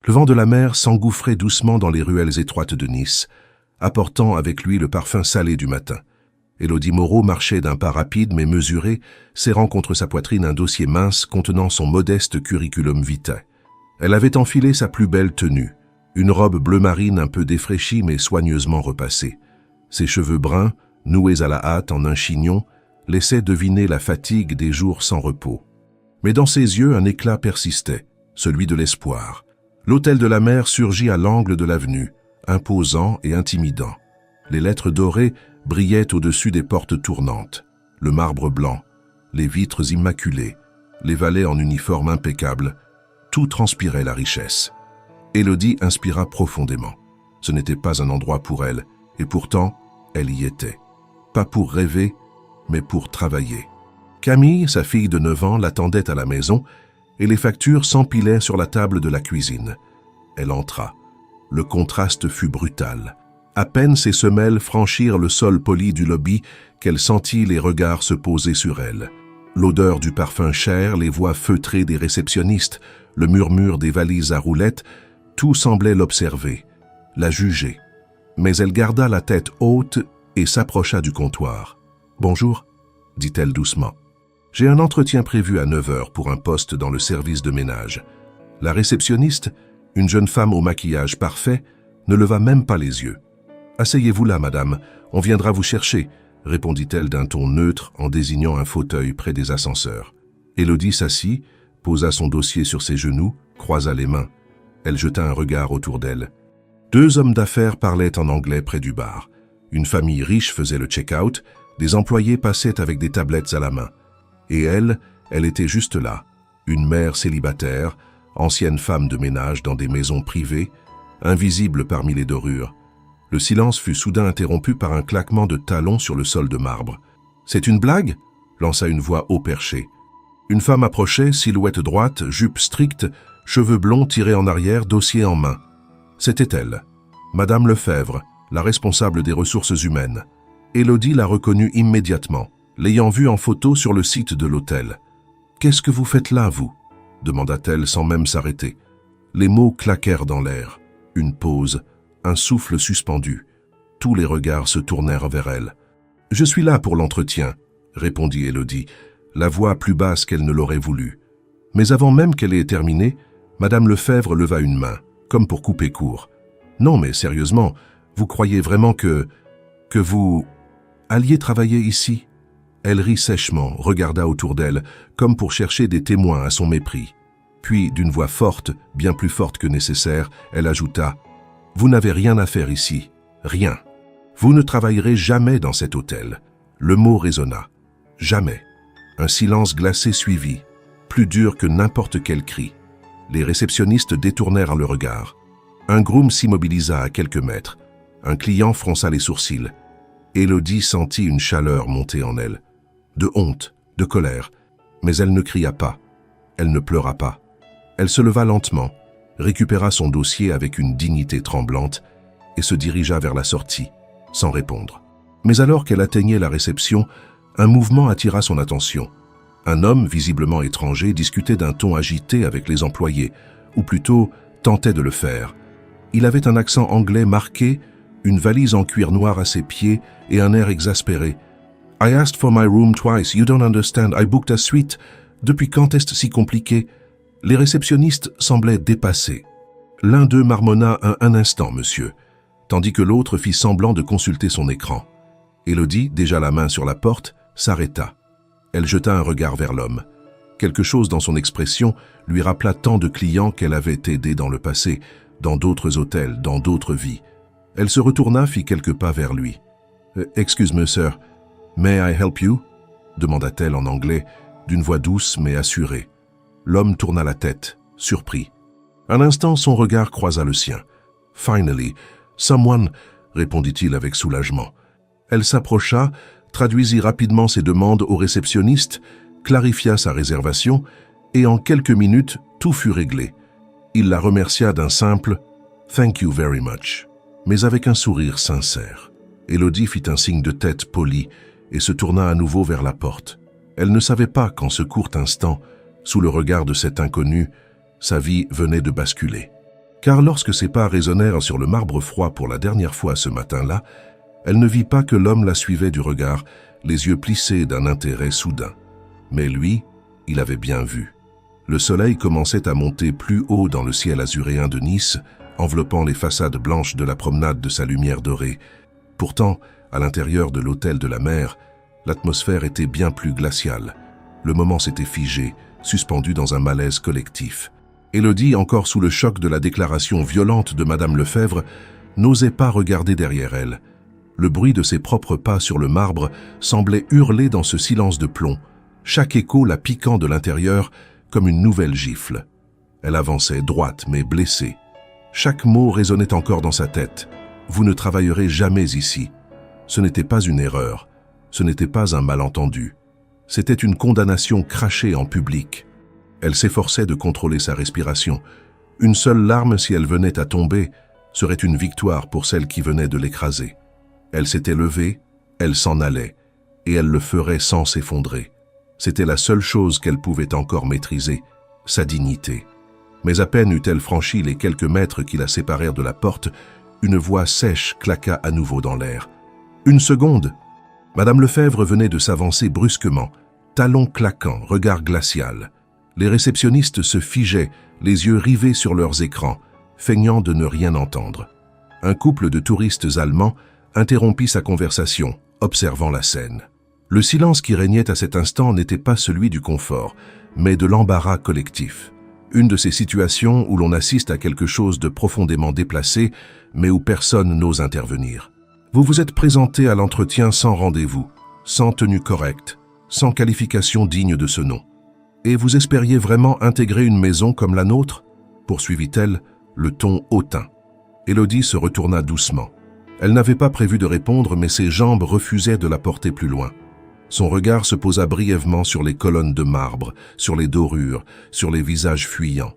Le vent de la mer s'engouffrait doucement dans les ruelles étroites de Nice, apportant avec lui le parfum salé du matin. Élodie Moreau marchait d'un pas rapide mais mesuré, serrant contre sa poitrine un dossier mince contenant son modeste curriculum vitae. Elle avait enfilé sa plus belle tenue, une robe bleu marine un peu défraîchie mais soigneusement repassée. Ses cheveux bruns, noués à la hâte en un chignon, laissaient deviner la fatigue des jours sans repos. Mais dans ses yeux, un éclat persistait, celui de l'espoir. L'hôtel de la mer surgit à l'angle de l'avenue, imposant et intimidant. Les lettres dorées brillaient au-dessus des portes tournantes, le marbre blanc, les vitres immaculées, les valets en uniforme impeccable, tout transpirait la richesse. Élodie inspira profondément. Ce n'était pas un endroit pour elle, et pourtant, elle y était. Pas pour rêver, mais pour travailler. Camille, sa fille de 9 ans, l'attendait à la maison, et les factures s'empilaient sur la table de la cuisine. Elle entra. Le contraste fut brutal. À peine ses semelles franchirent le sol poli du lobby qu'elle sentit les regards se poser sur elle. L'odeur du parfum cher, les voix feutrées des réceptionnistes, le murmure des valises à roulettes, tout semblait l'observer, la juger. Mais elle garda la tête haute et s'approcha du comptoir. « Bonjour », dit-elle doucement. « J'ai un entretien prévu à 9 heures pour un poste dans le service de ménage. » La réceptionniste, une jeune femme au maquillage parfait, ne leva même pas les yeux. « Asseyez-vous là, madame, on viendra vous chercher », répondit-elle d'un ton neutre en désignant un fauteuil près des ascenseurs. Élodie s'assit, posa son dossier sur ses genoux, croisa les mains. Elle jeta un regard autour d'elle. 2 hommes d'affaires parlaient en anglais près du bar. Une famille riche faisait le check-out, des employés passaient avec des tablettes à la main. Et elle était juste là, une mère célibataire, ancienne femme de ménage dans des maisons privées, invisible parmi les dorures. Le silence fut soudain interrompu par un claquement de talons sur le sol de marbre. « C'est une blague ?» lança une voix haut perchée. Une femme approchait, silhouette droite, jupe stricte, cheveux blonds tirés en arrière, dossier en main. C'était elle, Madame Lefebvre, la responsable des ressources humaines. Élodie la reconnut immédiatement, l'ayant vue en photo sur le site de l'hôtel. « Qu'est-ce que vous faites là, vous ?» demanda-t-elle sans même s'arrêter. Les mots claquèrent dans l'air. Une pause, un souffle suspendu. Tous les regards se tournèrent vers elle. « Je suis là pour l'entretien », répondit Élodie, la voix plus basse qu'elle ne l'aurait voulu. Mais avant même qu'elle ait terminé, Madame Lefebvre leva une main, comme pour couper court. « Non, mais sérieusement, vous croyez vraiment que vous alliez travailler ici ?» Elle rit sèchement, regarda autour d'elle, comme pour chercher des témoins à son mépris. Puis, d'une voix forte, bien plus forte que nécessaire, elle ajouta « Vous n'avez rien à faire ici, rien. Vous ne travaillerez jamais dans cet hôtel. » Le mot résonna. Jamais. Un silence glacé suivit, plus dur que n'importe quel cri. Les réceptionnistes détournèrent le regard. Un groom s'immobilisa à quelques mètres. Un client fronça les sourcils. Élodie sentit une chaleur monter en elle. De honte, de colère. Mais elle ne cria pas. Elle ne pleura pas. Elle se leva lentement, récupéra son dossier avec une dignité tremblante et se dirigea vers la sortie, sans répondre. Mais alors qu'elle atteignait la réception, un mouvement attira son attention. Un homme, visiblement étranger, discutait d'un ton agité avec les employés, ou plutôt tentait de le faire. Il avait un accent anglais marqué, une valise en cuir noir à ses pieds et un air exaspéré. « I asked for my room twice, you don't understand, I booked a suite. Depuis quand est-ce si compliqué ?» Les réceptionnistes semblaient dépassés. L'un d'eux marmonna un instant, monsieur, tandis que l'autre fit semblant de consulter son écran. Élodie, déjà la main sur la porte, s'arrêta. Elle jeta un regard vers l'homme. Quelque chose dans son expression lui rappela tant de clients qu'elle avait aidés dans le passé, dans d'autres hôtels, dans d'autres vies. Elle se retourna, fit quelques pas vers lui. « Excuse me, sir, may I help you ?» demanda-t-elle en anglais, d'une voix douce mais assurée. L'homme tourna la tête, surpris. Un instant, son regard croisa le sien. « Finally, someone » répondit-il avec soulagement. Elle s'approcha, traduisit rapidement ses demandes au réceptionniste, clarifia sa réservation, et en quelques minutes, tout fut réglé. Il la remercia d'un simple « Thank you very much », mais avec un sourire sincère. Élodie fit un signe de tête poli et se tourna à nouveau vers la porte. Elle ne savait pas qu'en ce court instant, sous le regard de cet inconnu, sa vie venait de basculer. car lorsque ses pas résonnèrent sur le marbre froid pour la dernière fois ce matin-là, elle ne vit pas que l'homme la suivait du regard, les yeux plissés d'un intérêt soudain. Mais lui, il avait bien vu. Le soleil commençait à monter plus haut dans le ciel azuréen de Nice, enveloppant les façades blanches de la promenade de sa lumière dorée. Pourtant, à l'intérieur de l'hôtel de la mer, l'atmosphère était bien plus glaciale. Le moment s'était figé, suspendu dans un malaise collectif. Élodie, encore sous le choc de la déclaration violente de Madame Lefebvre, n'osait pas regarder derrière elle. Le bruit de ses propres pas sur le marbre semblait hurler dans ce silence de plomb, chaque écho la piquant de l'intérieur comme une nouvelle gifle. Elle avançait droite mais blessée. Chaque mot résonnait encore dans sa tête. « Vous ne travaillerez jamais ici ». Ce n'était pas une erreur, ce n'était pas un malentendu. C'était une condamnation crachée en public. Elle s'efforçait de contrôler sa respiration. Une seule larme, si elle venait à tomber, serait une victoire pour celle qui venait de l'écraser. Elle s'était levée, elle s'en allait, et elle le ferait sans s'effondrer. C'était la seule chose qu'elle pouvait encore maîtriser, sa dignité. Mais à peine eut-elle franchi les quelques mètres qui la séparèrent de la porte, une voix sèche claqua à nouveau dans l'air. Une seconde! Madame Lefebvre venait de s'avancer brusquement, talons claquants, regard glacial. Les réceptionnistes se figeaient, les yeux rivés sur leurs écrans, feignant de ne rien entendre. Un couple de touristes allemands interrompit sa conversation, observant la scène. Le silence qui régnait à cet instant n'était pas celui du confort, mais de l'embarras collectif. Une de ces situations où l'on assiste à quelque chose de profondément déplacé, mais où personne n'ose intervenir. Vous vous êtes présenté à l'entretien sans rendez-vous, sans tenue correcte, sans qualification digne de ce nom. Et vous espériez vraiment intégrer une maison comme la nôtre ? Poursuivit-elle, le ton hautain. Élodie se retourna doucement. Elle n'avait pas prévu de répondre, mais ses jambes refusaient de la porter plus loin. Son regard se posa brièvement sur les colonnes de marbre, sur les dorures, sur les visages fuyants.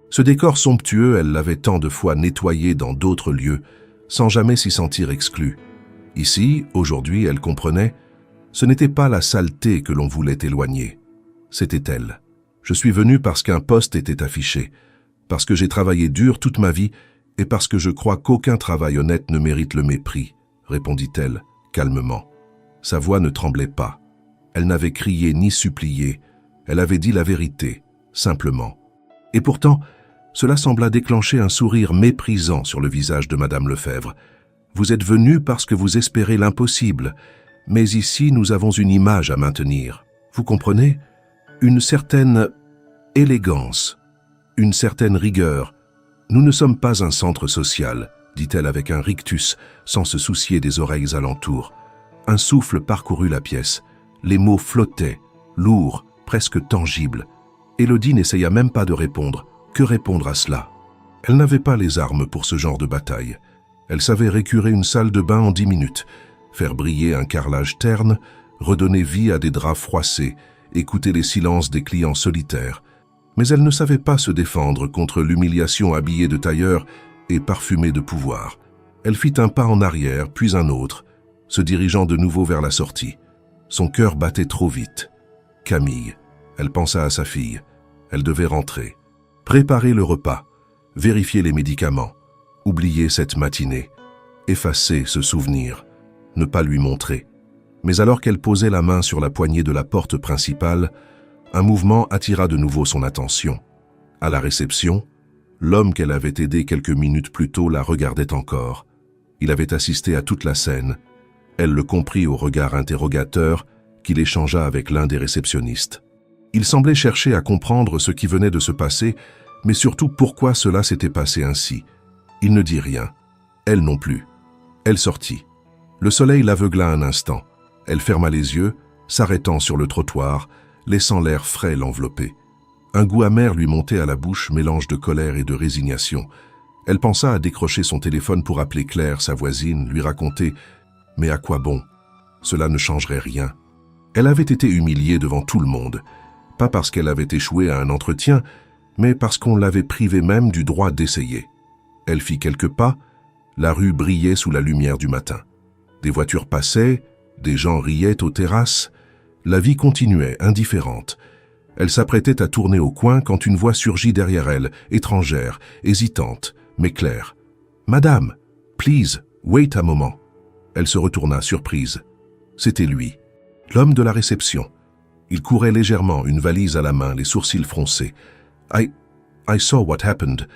Ce décor somptueux, elle l'avait tant de fois nettoyé dans d'autres lieux, sans jamais s'y sentir exclue. Ici, aujourd'hui, elle comprenait, ce n'était pas la saleté que l'on voulait éloigner. C'était elle. Je suis venue parce qu'un poste était affiché, parce que j'ai travaillé dur toute ma vie et parce que je crois qu'aucun travail honnête ne mérite le mépris, répondit-elle, calmement. Sa voix ne tremblait pas. Elle n'avait crié ni supplié, elle avait dit la vérité, simplement. Et pourtant, cela sembla déclencher un sourire méprisant sur le visage de Madame Lefebvre. Vous êtes venu parce que vous espérez l'impossible, mais ici nous avons une image à maintenir. Vous comprenez ? Une certaine élégance, une certaine rigueur. Nous ne sommes pas un centre social, dit-elle avec un rictus, sans se soucier des oreilles alentour. Un souffle parcourut la pièce. Les mots flottaient, lourds, presque tangibles. Élodie n'essaya même pas de répondre. Que répondre à cela? Elle n'avait pas les armes pour ce genre de bataille. Elle savait récurer une salle de bain en 10 minutes, faire briller un carrelage terne, redonner vie à des draps froissés, écouter les silences des clients solitaires. Mais elle ne savait pas se défendre contre l'humiliation habillée de tailleur et parfumée de pouvoir. Elle fit un pas en arrière, puis un autre, se dirigeant de nouveau vers la sortie. Son cœur battait trop vite. Camille, elle pensa à sa fille. Elle devait rentrer. Préparer le repas, vérifier les médicaments, oublier cette matinée, effacer ce souvenir, ne pas lui montrer. Mais alors qu'elle posait la main sur la poignée de la porte principale, un mouvement attira de nouveau son attention. À la réception, l'homme qu'elle avait aidé quelques minutes plus tôt la regardait encore. Il avait assisté à toute la scène. Elle le comprit au regard interrogateur qu'il échangea avec l'un des réceptionnistes. Il semblait chercher à comprendre ce qui venait de se passer, mais surtout pourquoi cela s'était passé ainsi. Il ne dit rien. Elle non plus. Elle sortit. Le soleil l'aveugla un instant. Elle ferma les yeux, s'arrêtant sur le trottoir, laissant l'air frais l'envelopper. Un goût amer lui montait à la bouche, mélange de colère et de résignation. Elle pensa à décrocher son téléphone pour appeler Claire, sa voisine, lui raconter « Mais à quoi bon? Cela ne changerait rien. » Elle avait été humiliée devant tout le monde, pas parce qu'elle avait échoué à un entretien, mais parce qu'on l'avait privée même du droit d'essayer. Elle fit quelques pas, la rue brillait sous la lumière du matin. Des voitures passaient, des gens riaient aux terrasses, la vie continuait, indifférente. Elle s'apprêtait à tourner au coin quand une voix surgit derrière elle, étrangère, hésitante, mais clair. « Madame, please, wait un moment. » Elle se retourna, surprise. C'était lui, l'homme de la réception. Il courait légèrement, une valise à la main, les sourcils froncés. « I saw what happened.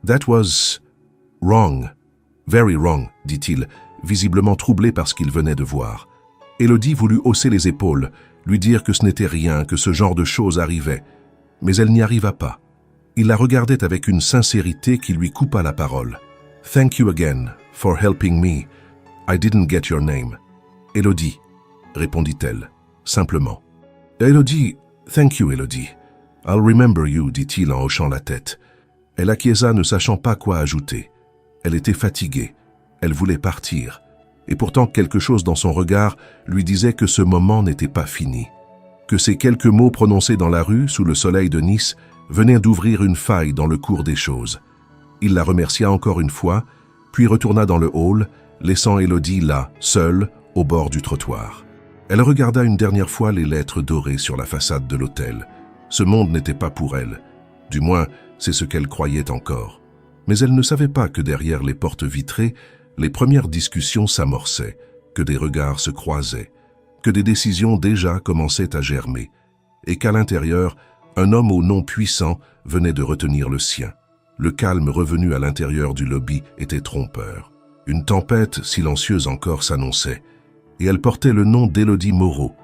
That was wrong. Very wrong, dit-il, visiblement troublé par ce qu'il venait de voir. Élodie voulut hausser les épaules, lui dire que ce n'était rien, que ce genre de choses arrivait. Mais elle n'y arriva pas. Il la regardait avec une sincérité qui lui coupa la parole. « Thank you again for helping me. I didn't get your name. »« Élodie, » répondit-elle, simplement. « Élodie, thank you, Élodie. I'll remember you, dit-il en hochant la tête. Elle acquiesça, ne sachant pas quoi ajouter. Elle était fatiguée. Elle voulait partir. Et pourtant quelque chose dans son regard lui disait que ce moment n'était pas fini. Que ces quelques mots prononcés dans la rue, sous le soleil de Nice, venaient d'ouvrir une faille dans le cours des choses. Il la remercia encore une fois, puis retourna dans le hall, laissant Élodie là, seule, au bord du trottoir. Elle regarda une dernière fois les lettres dorées sur la façade de l'hôtel. Ce monde n'était pas pour elle. Du moins, c'est ce qu'elle croyait encore. Mais elle ne savait pas que derrière les portes vitrées, les premières discussions s'amorçaient, que des regards se croisaient, que des décisions déjà commençaient à germer, et qu'à l'intérieur, un homme au nom puissant venait de retenir le sien. Le calme revenu à l'intérieur du lobby était trompeur. Une tempête silencieuse encore s'annonçait, et elle portait le nom d'Élodie Moreau.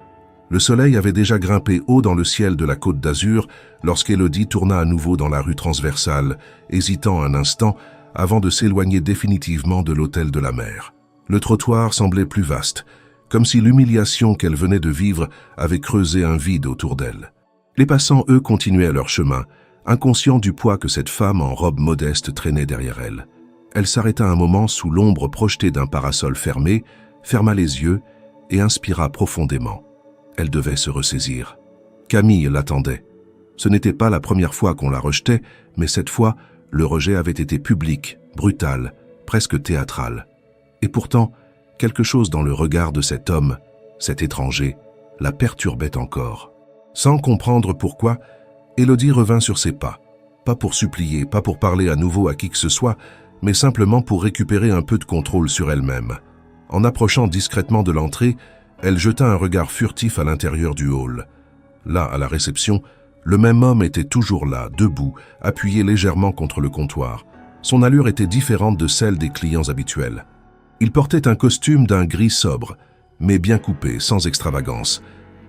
Le soleil avait déjà grimpé haut dans le ciel de la Côte d'Azur lorsqu'Élodie tourna à nouveau dans la rue transversale, hésitant un instant avant de s'éloigner définitivement de l'hôtel de la mer. Le trottoir semblait plus vaste, comme si l'humiliation qu'elle venait de vivre avait creusé un vide autour d'elle. Les passants, eux, continuaient leur chemin, inconscients du poids que cette femme en robe modeste traînait derrière elle. Elle s'arrêta un moment sous l'ombre projetée d'un parasol fermé, ferma les yeux et inspira profondément. Elle devait se ressaisir. Camille l'attendait. Ce n'était pas la première fois qu'on la rejetait, mais cette fois, le rejet avait été public, brutal, presque théâtral. Et pourtant, quelque chose dans le regard de cet homme, cet étranger, la perturbait encore. Sans comprendre pourquoi, Élodie revint sur ses pas. Pas pour supplier, pas pour parler à nouveau à qui que ce soit, mais simplement pour récupérer un peu de contrôle sur elle-même. En approchant discrètement de l'entrée, elle jeta un regard furtif à l'intérieur du hall. Là, à la réception, le même homme était toujours là, debout, appuyé légèrement contre le comptoir. Son allure était différente de celle des clients habituels. Il portait un costume d'un gris sobre, mais bien coupé, sans extravagance.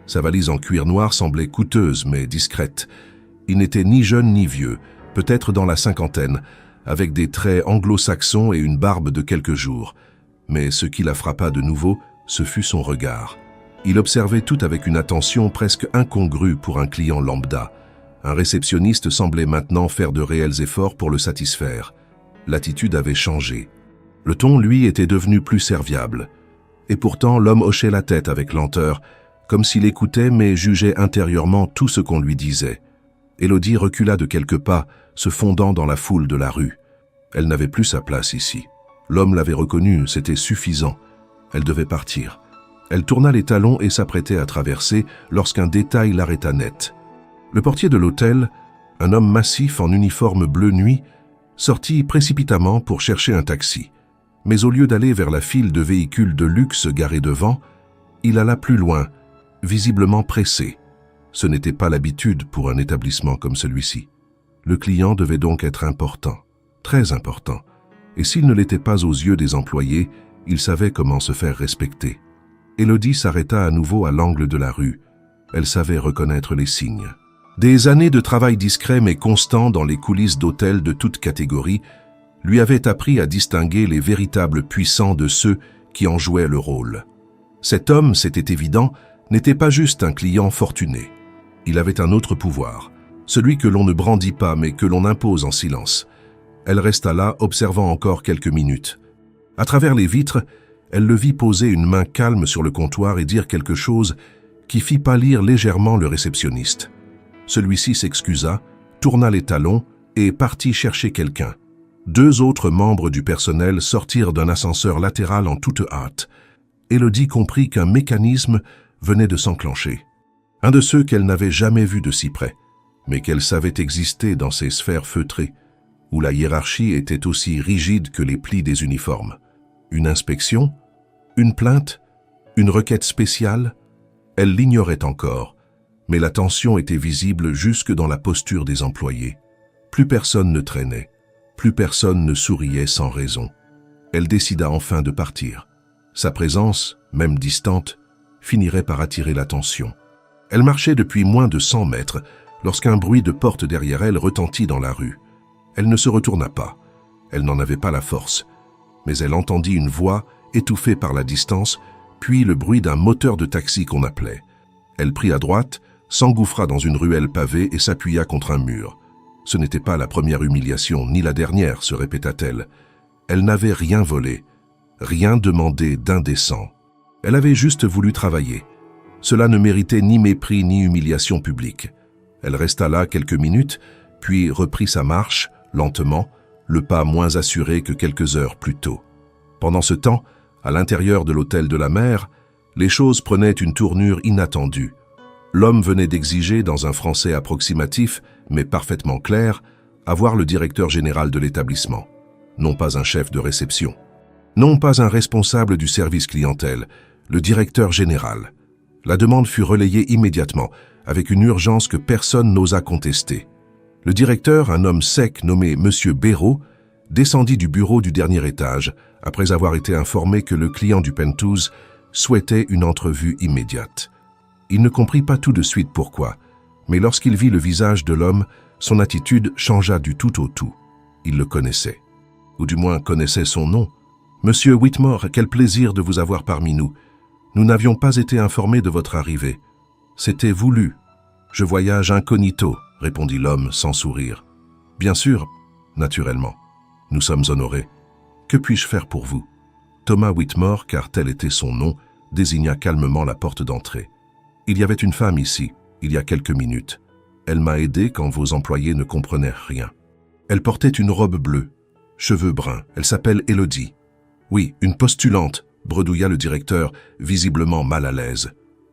Sa valise en cuir noir semblait coûteuse, mais discrète. Il n'était ni jeune ni vieux, peut-être dans la cinquantaine, avec des traits anglo-saxons et une barbe de quelques jours. Mais ce qui la frappa de nouveau, ce fut son regard. Il observait tout avec une attention presque incongrue pour un client lambda. Un réceptionniste semblait maintenant faire de réels efforts pour le satisfaire. L'attitude avait changé. Le ton, lui, était devenu plus serviable. Et pourtant, l'homme hochait la tête avec lenteur, comme s'il écoutait mais jugeait intérieurement tout ce qu'on lui disait. Élodie recula de quelques pas, se fondant dans la foule de la rue. Elle n'avait plus sa place ici. L'homme l'avait reconnue, c'était suffisant. Elle devait partir. Elle tourna les talons et s'apprêtait à traverser lorsqu'un détail l'arrêta net. Le portier de l'hôtel, un homme massif en uniforme bleu nuit, sortit précipitamment pour chercher un taxi. Mais au lieu d'aller vers la file de véhicules de luxe garés devant, il alla plus loin, visiblement pressé. Ce n'était pas l'habitude pour un établissement comme celui-ci. Le client devait donc être important, très important. Et s'il ne l'était pas aux yeux des employés, il savait comment se faire respecter. Élodie s'arrêta à nouveau à l'angle de la rue. Elle savait reconnaître les signes. Des années de travail discret mais constant dans les coulisses d'hôtels de toute catégorie lui avaient appris à distinguer les véritables puissants de ceux qui en jouaient le rôle. Cet homme, c'était évident, n'était pas juste un client fortuné. Il avait un autre pouvoir, celui que l'on ne brandit pas mais que l'on impose en silence. Elle resta là, observant encore quelques minutes. À travers les vitres, elle le vit poser une main calme sur le comptoir et dire quelque chose qui fit pâlir légèrement le réceptionniste. Celui-ci s'excusa, tourna les talons et partit chercher quelqu'un. 2 autres membres du personnel sortirent d'un ascenseur latéral en toute hâte. Élodie comprit qu'un mécanisme venait de s'enclencher. Un de ceux qu'elle n'avait jamais vus de si près, mais qu'elle savait exister dans ces sphères feutrées. où la hiérarchie était aussi rigide que les plis des uniformes. Une inspection? Une plainte? Une requête spéciale? Elle l'ignorait encore, mais la tension était visible jusque dans la posture des employés. Plus personne ne traînait, plus personne ne souriait sans raison. Elle décida enfin de partir. Sa présence, même distante, finirait par attirer l'attention. Elle marchait depuis moins de 100 mètres lorsqu'un bruit de porte derrière elle retentit dans la rue. Elle ne se retourna pas. Elle n'en avait pas la force. Mais elle entendit une voix étouffée par la distance, puis le bruit d'un moteur de taxi qu'on appelait. Elle prit à droite, s'engouffra dans une ruelle pavée et s'appuya contre un mur. Ce n'était pas la première humiliation, ni la dernière, se répéta-t-elle. Elle n'avait rien volé, rien demandé d'indécent. Elle avait juste voulu travailler. Cela ne méritait ni mépris ni humiliation publique. Elle resta là quelques minutes, puis reprit sa marche, lentement, le pas moins assuré que quelques heures plus tôt. Pendant ce temps, à l'intérieur de l'hôtel de la mer, les choses prenaient une tournure inattendue. L'homme venait d'exiger, dans un français approximatif, mais parfaitement clair, avoir le directeur général de l'établissement. Non pas un chef de réception. Non pas un responsable du service clientèle, le directeur général. La demande fut relayée immédiatement, avec une urgence que personne n'osa contester. Le directeur, un homme sec nommé M. Béraud, descendit du bureau du dernier étage, après avoir été informé que le client du Penthouse souhaitait une entrevue immédiate. Il ne comprit pas tout de suite pourquoi, mais lorsqu'il vit le visage de l'homme, son attitude changea du tout au tout. Il le connaissait, ou du moins connaissait son nom. « Monsieur Whitmore, quel plaisir de vous avoir parmi nous. Nous n'avions pas été informés de votre arrivée. C'était voulu. Je voyage incognito, répondit l'homme sans sourire. Bien sûr, naturellement. Nous sommes honorés. Que puis-je faire pour vous? Thomas Whitmore, car tel était son nom, désigna calmement la porte d'entrée. Il y avait une femme ici, il y a quelques minutes. Elle m'a aidé quand vos employés ne comprenaient rien. Elle portait une robe bleue, cheveux bruns. Elle s'appelle Élodie. Oui, une postulante, bredouilla le directeur, visiblement mal à l'aise.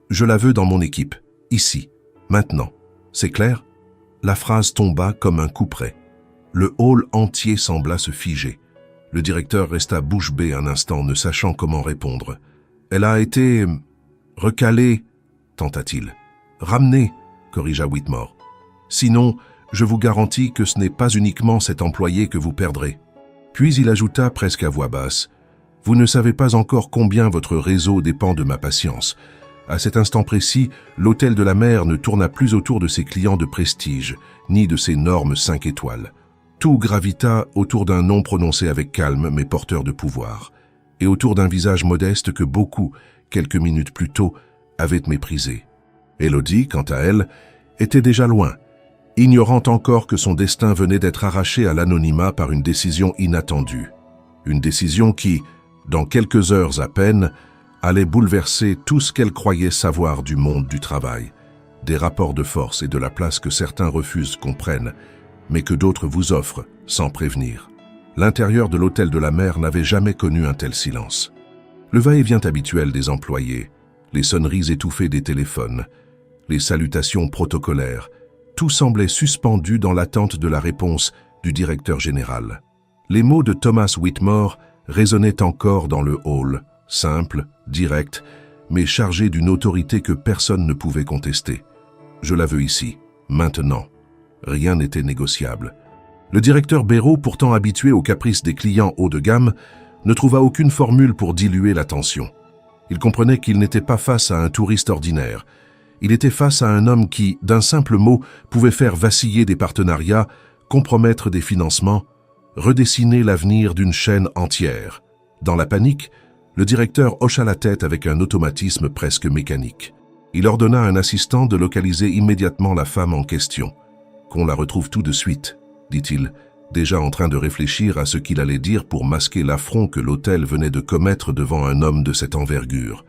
Je la veux dans mon équipe, ici, maintenant. C'est clair? La phrase tomba comme un couperet. Le hall entier sembla se figer. Le directeur resta bouche bée un instant, ne sachant comment répondre. Elle a été recalée, tenta-t-il. Ramenée, corrigea Whitmore. Sinon, je vous garantis que ce n'est pas uniquement cet employé que vous perdrez. Puis il ajouta presque à voix basse. Vous ne savez pas encore combien votre réseau dépend de ma patience. À cet instant précis, l'hôtel de la mer ne tourna plus autour de ses clients de prestige, ni de ses normes 5 étoiles. Tout gravita autour d'un nom prononcé avec calme mais porteur de pouvoir, et autour d'un visage modeste que beaucoup, quelques minutes plus tôt, avaient méprisé. Élodie, quant à elle, était déjà loin, ignorant encore que son destin venait d'être arraché à l'anonymat par une décision inattendue. Une décision qui, dans quelques heures à peine, allait bouleverser tout ce qu'elle croyait savoir du monde du travail, des rapports de force et de la place que certains refusent qu'on prenne, mais que d'autres vous offrent sans prévenir. L'intérieur de l'hôtel de la mer n'avait jamais connu un tel silence. Le va-et-vient habituel des employés, les sonneries étouffées des téléphones, les salutations protocolaires, tout semblait suspendu dans l'attente de la réponse du directeur général. Les mots de Thomas Whitmore résonnaient encore dans le hall, simples, directs, mais chargés d'une autorité que personne ne pouvait contester. Je la veux ici, maintenant. Rien n'était négociable. Le directeur Béraud, pourtant habitué aux caprices des clients haut de gamme, ne trouva aucune formule pour diluer la tension. Il comprenait qu'il n'était pas face à un touriste ordinaire. Il était face à un homme qui, d'un simple mot, pouvait faire vaciller des partenariats, compromettre des financements, redessiner l'avenir d'une chaîne entière. Dans la panique, le directeur hocha la tête avec un automatisme presque mécanique. Il ordonna à un assistant de localiser immédiatement la femme en question. « Qu'on la retrouve tout de suite », dit-il, déjà en train de réfléchir à ce qu'il allait dire pour masquer l'affront que l'hôtel venait de commettre devant un homme de cette envergure.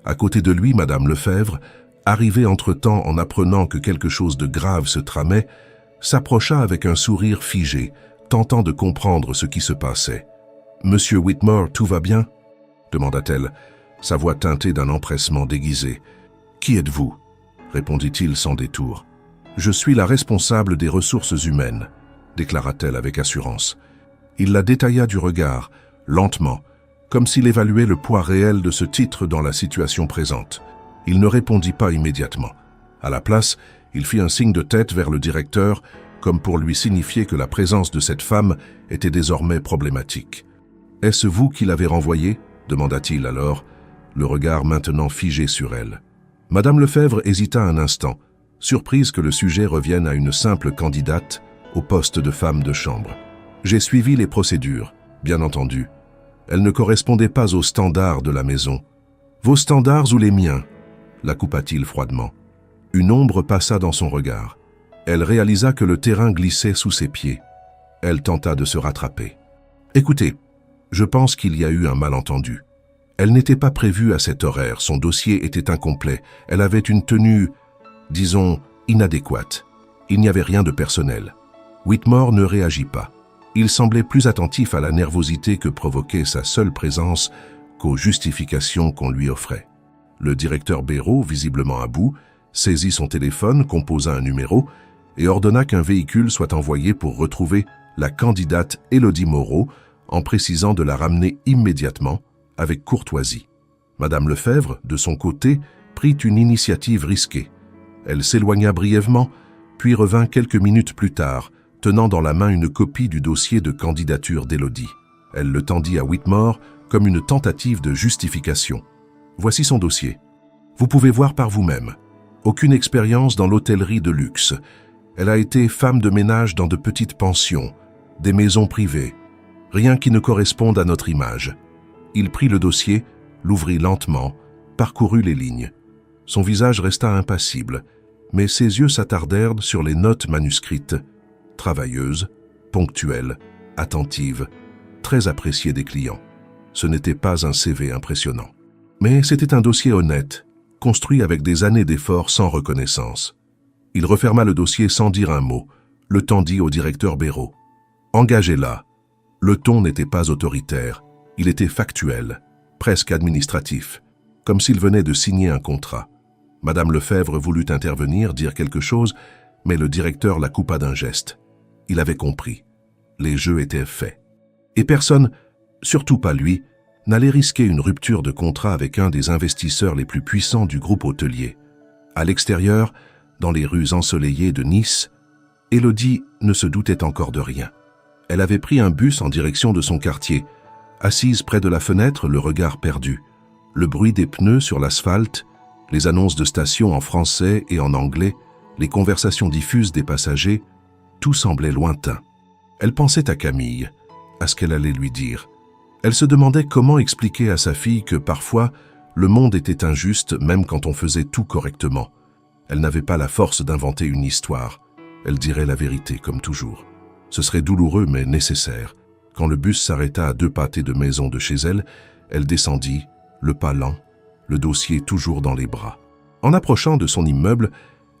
À côté de lui, Madame Lefebvre, arrivée entre-temps en apprenant que quelque chose de grave se tramait, s'approcha avec un sourire figé, tentant de comprendre ce qui se passait. « Monsieur Whitmore, tout va bien ?» demanda-t-elle, sa voix teintée d'un empressement déguisé. « Qui êtes-vous » répondit-il sans détour. « Je suis la responsable des ressources humaines. déclara-t-elle avec assurance. Il la détailla du regard, lentement, comme s'il évaluait le poids réel de ce titre dans la situation présente. Il ne répondit pas immédiatement. À la place, il fit un signe de tête vers le directeur, comme pour lui signifier que la présence de cette femme était désormais problématique. « Est-ce vous qui l'avez renvoyée » demanda-t-il alors, le regard maintenant figé sur elle. Madame Lefebvre hésita un instant, surprise que le sujet revienne à une simple candidate au poste de femme de chambre. « J'ai suivi les procédures, bien entendu. Elles ne correspondaient pas aux standards de la maison. Vos standards ou les miens ?» la coupa-t-il froidement. Une ombre passa dans son regard. Elle réalisa que le terrain glissait sous ses pieds. Elle tenta de se rattraper. « Écoutez, je pense qu'il y a eu un malentendu. Elle n'était pas prévue à cet horaire, son dossier était incomplet. Elle avait une tenue, disons, inadéquate. Il n'y avait rien de personnel. » Whitmore ne réagit pas. Il semblait plus attentif à la nervosité que provoquait sa seule présence qu'aux justifications qu'on lui offrait. Le directeur Béraud, visiblement à bout, saisit son téléphone, composa un numéro et ordonna qu'un véhicule soit envoyé pour retrouver la candidate Élodie Moreau, en précisant de la ramener immédiatement, avec courtoisie. Madame Lefebvre, de son côté, prit une initiative risquée. Elle s'éloigna brièvement, puis revint quelques minutes plus tard, tenant dans la main une copie du dossier de candidature d'Élodie. Elle le tendit à Whitmore comme une tentative de justification. Voici son dossier. Vous pouvez voir par vous-même. Aucune expérience dans l'hôtellerie de luxe. Elle a été femme de ménage dans de petites pensions, des maisons privées. Rien qui ne corresponde à notre image. Il prit le dossier, l'ouvrit lentement, parcourut les lignes. Son visage resta impassible, mais ses yeux s'attardèrent sur les notes manuscrites. Travailleuse, ponctuelle, attentive, très appréciée des clients. Ce n'était pas un CV impressionnant. Mais c'était un dossier honnête, construit avec des années d'efforts sans reconnaissance. Il referma le dossier sans dire un mot, le tendit au directeur Béraud. « Engagez-la. » Le ton n'était pas autoritaire, il était factuel, presque administratif, comme s'il venait de signer un contrat. Madame Lefebvre voulut intervenir, dire quelque chose, mais le directeur la coupa d'un geste. Il avait compris. Les jeux étaient faits. Et personne, surtout pas lui, n'allait risquer une rupture de contrat avec un des investisseurs les plus puissants du groupe hôtelier. À l'extérieur, dans les rues ensoleillées de Nice, Élodie ne se doutait encore de rien. Elle avait pris un bus en direction de son quartier, assise près de la fenêtre, le regard perdu. Le bruit des pneus sur l'asphalte, les annonces de station en français et en anglais, les conversations diffuses des passagers, tout semblait lointain. Elle pensait à Camille, à ce qu'elle allait lui dire. Elle se demandait comment expliquer à sa fille que parfois, le monde était injuste même quand on faisait tout correctement. Elle n'avait pas la force d'inventer une histoire. Elle dirait la vérité, comme toujours. Ce serait douloureux mais nécessaire. Quand le bus s'arrêta à 2 pâtés de maison de chez elle, elle descendit, le pas lent, le dossier toujours dans les bras. En approchant de son immeuble,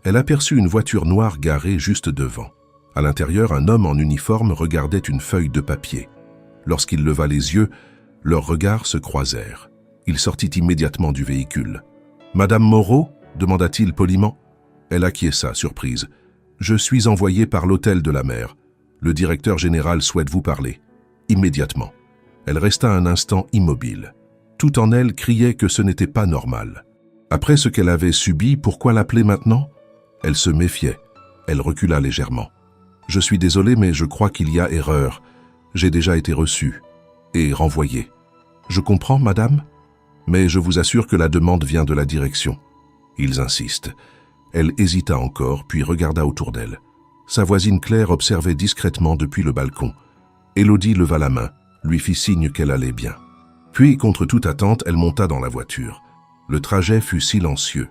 elle aperçut une voiture noire garée juste devant. À l'intérieur, un homme en uniforme regardait une feuille de papier. Lorsqu'il leva les yeux, leurs regards se croisèrent. Il sortit immédiatement du véhicule. « Madame Moreau » demanda-t-il poliment. Elle acquiesça, surprise. « Je suis envoyé par l'hôtel de la mer. Le directeur général souhaite vous parler. » Immédiatement. Elle resta un instant immobile. Tout en elle criait que ce n'était pas normal. Après ce qu'elle avait subi, pourquoi l'appeler maintenant? Elle se méfiait. Elle recula légèrement. « Je suis désolé, mais je crois qu'il y a erreur. J'ai déjà été reçu et renvoyé. »« Je comprends, madame, mais je vous assure que la demande vient de la direction. » Ils insistent. Elle hésita encore, puis regarda autour d'elle. Sa voisine Claire observait discrètement depuis le balcon. Élodie leva la main, lui fit signe qu'elle allait bien. Puis, contre toute attente, elle monta dans la voiture. Le trajet fut silencieux.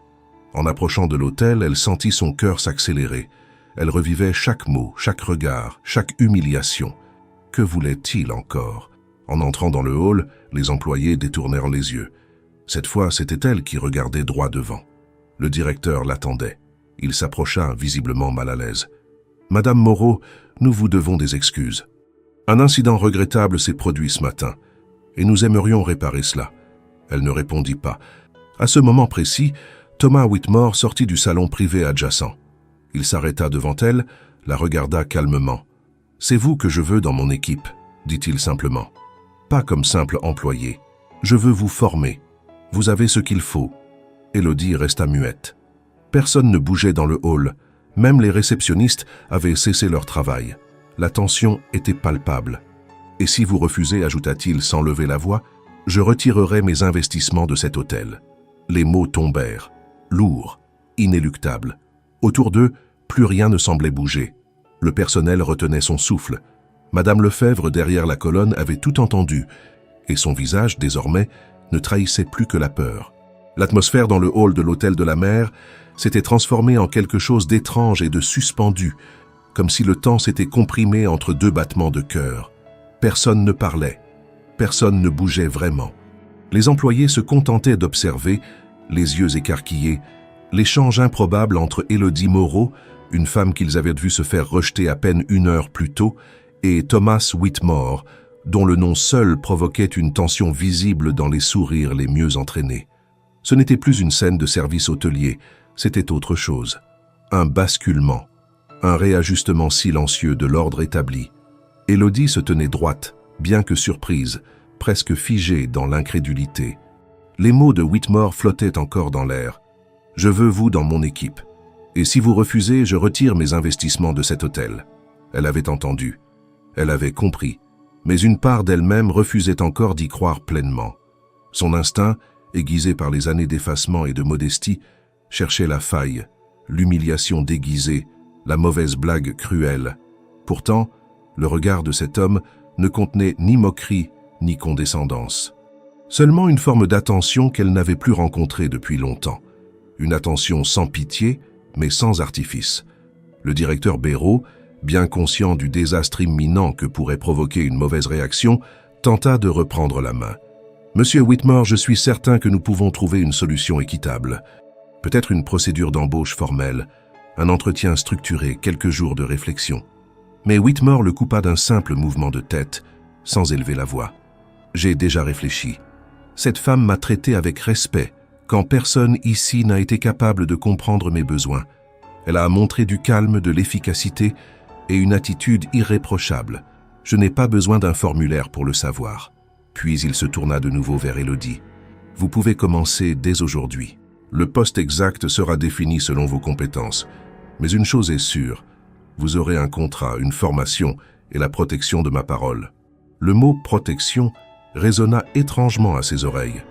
En approchant de l'hôtel, elle sentit son cœur s'accélérer. Elle revivait chaque mot, chaque regard, chaque humiliation. Que voulait-il encore? En entrant dans le hall, les employés détournèrent les yeux. Cette fois, c'était elle qui regardait droit devant. Le directeur l'attendait. Il s'approcha, visiblement mal à l'aise. « Madame Moreau, nous vous devons des excuses. Un incident regrettable s'est produit ce matin, et nous aimerions réparer cela. » Elle ne répondit pas. À ce moment précis, Thomas Whitmore sortit du salon privé adjacent. Il s'arrêta devant elle, la regarda calmement. C'est vous que je veux dans mon équipe, dit-il simplement. Pas comme simple employé. Je veux vous former. Vous avez ce qu'il faut. Élodie resta muette. Personne ne bougeait dans le hall. Même les réceptionnistes avaient cessé leur travail. La tension était palpable. Et si vous refusez, ajouta-t-il sans lever la voix, je retirerai mes investissements de cet hôtel. Les mots tombèrent, lourds, inéluctables. Autour d'eux, plus rien ne semblait bouger. Le personnel retenait son souffle. Madame Lefebvre, derrière la colonne, avait tout entendu, et son visage, désormais, ne trahissait plus que la peur. L'atmosphère dans le hall de l'hôtel de la mer s'était transformée en quelque chose d'étrange et de suspendu, comme si le temps s'était comprimé entre deux battements de cœur. Personne ne parlait, personne ne bougeait vraiment. Les employés se contentaient d'observer, les yeux écarquillés, l'échange improbable entre Élodie Moreau, une femme qu'ils avaient vue se faire rejeter à peine 1 heure plus tôt, et Thomas Whitmore, dont le nom seul provoquait une tension visible dans les sourires les mieux entraînés. Ce n'était plus une scène de service hôtelier, c'était autre chose. Un basculement, un réajustement silencieux de l'ordre établi. Élodie se tenait droite, bien que surprise, presque figée dans l'incrédulité. Les mots de Whitmore flottaient encore dans l'air. « Je veux vous dans mon équipe. Et si vous refusez, je retire mes investissements de cet hôtel. » Elle avait entendu. Elle avait compris. Mais une part d'elle-même refusait encore d'y croire pleinement. Son instinct, aiguisé par les années d'effacement et de modestie, cherchait la faille, l'humiliation déguisée, la mauvaise blague cruelle. Pourtant, le regard de cet homme ne contenait ni moquerie ni condescendance. Seulement une forme d'attention qu'elle n'avait plus rencontrée depuis longtemps. Une attention sans pitié, mais sans artifice. Le directeur Béraud, bien conscient du désastre imminent que pourrait provoquer une mauvaise réaction, tenta de reprendre la main. « Monsieur Whitmore, je suis certain que nous pouvons trouver une solution équitable. Peut-être une procédure d'embauche formelle, un entretien structuré, quelques jours de réflexion. » Mais Whitmore le coupa d'un simple mouvement de tête, sans élever la voix. « J'ai déjà réfléchi. Cette femme m'a traité avec respect, quand personne ici n'a été capable de comprendre mes besoins. Elle a montré du calme, de l'efficacité et une attitude irréprochable. Je n'ai pas besoin d'un formulaire pour le savoir. » Puis il se tourna de nouveau vers Élodie. « Vous pouvez commencer dès aujourd'hui. Le poste exact sera défini selon vos compétences. Mais une chose est sûre, vous aurez un contrat, une formation et la protection de ma parole. » Le mot « protection » résonna étrangement à ses oreilles.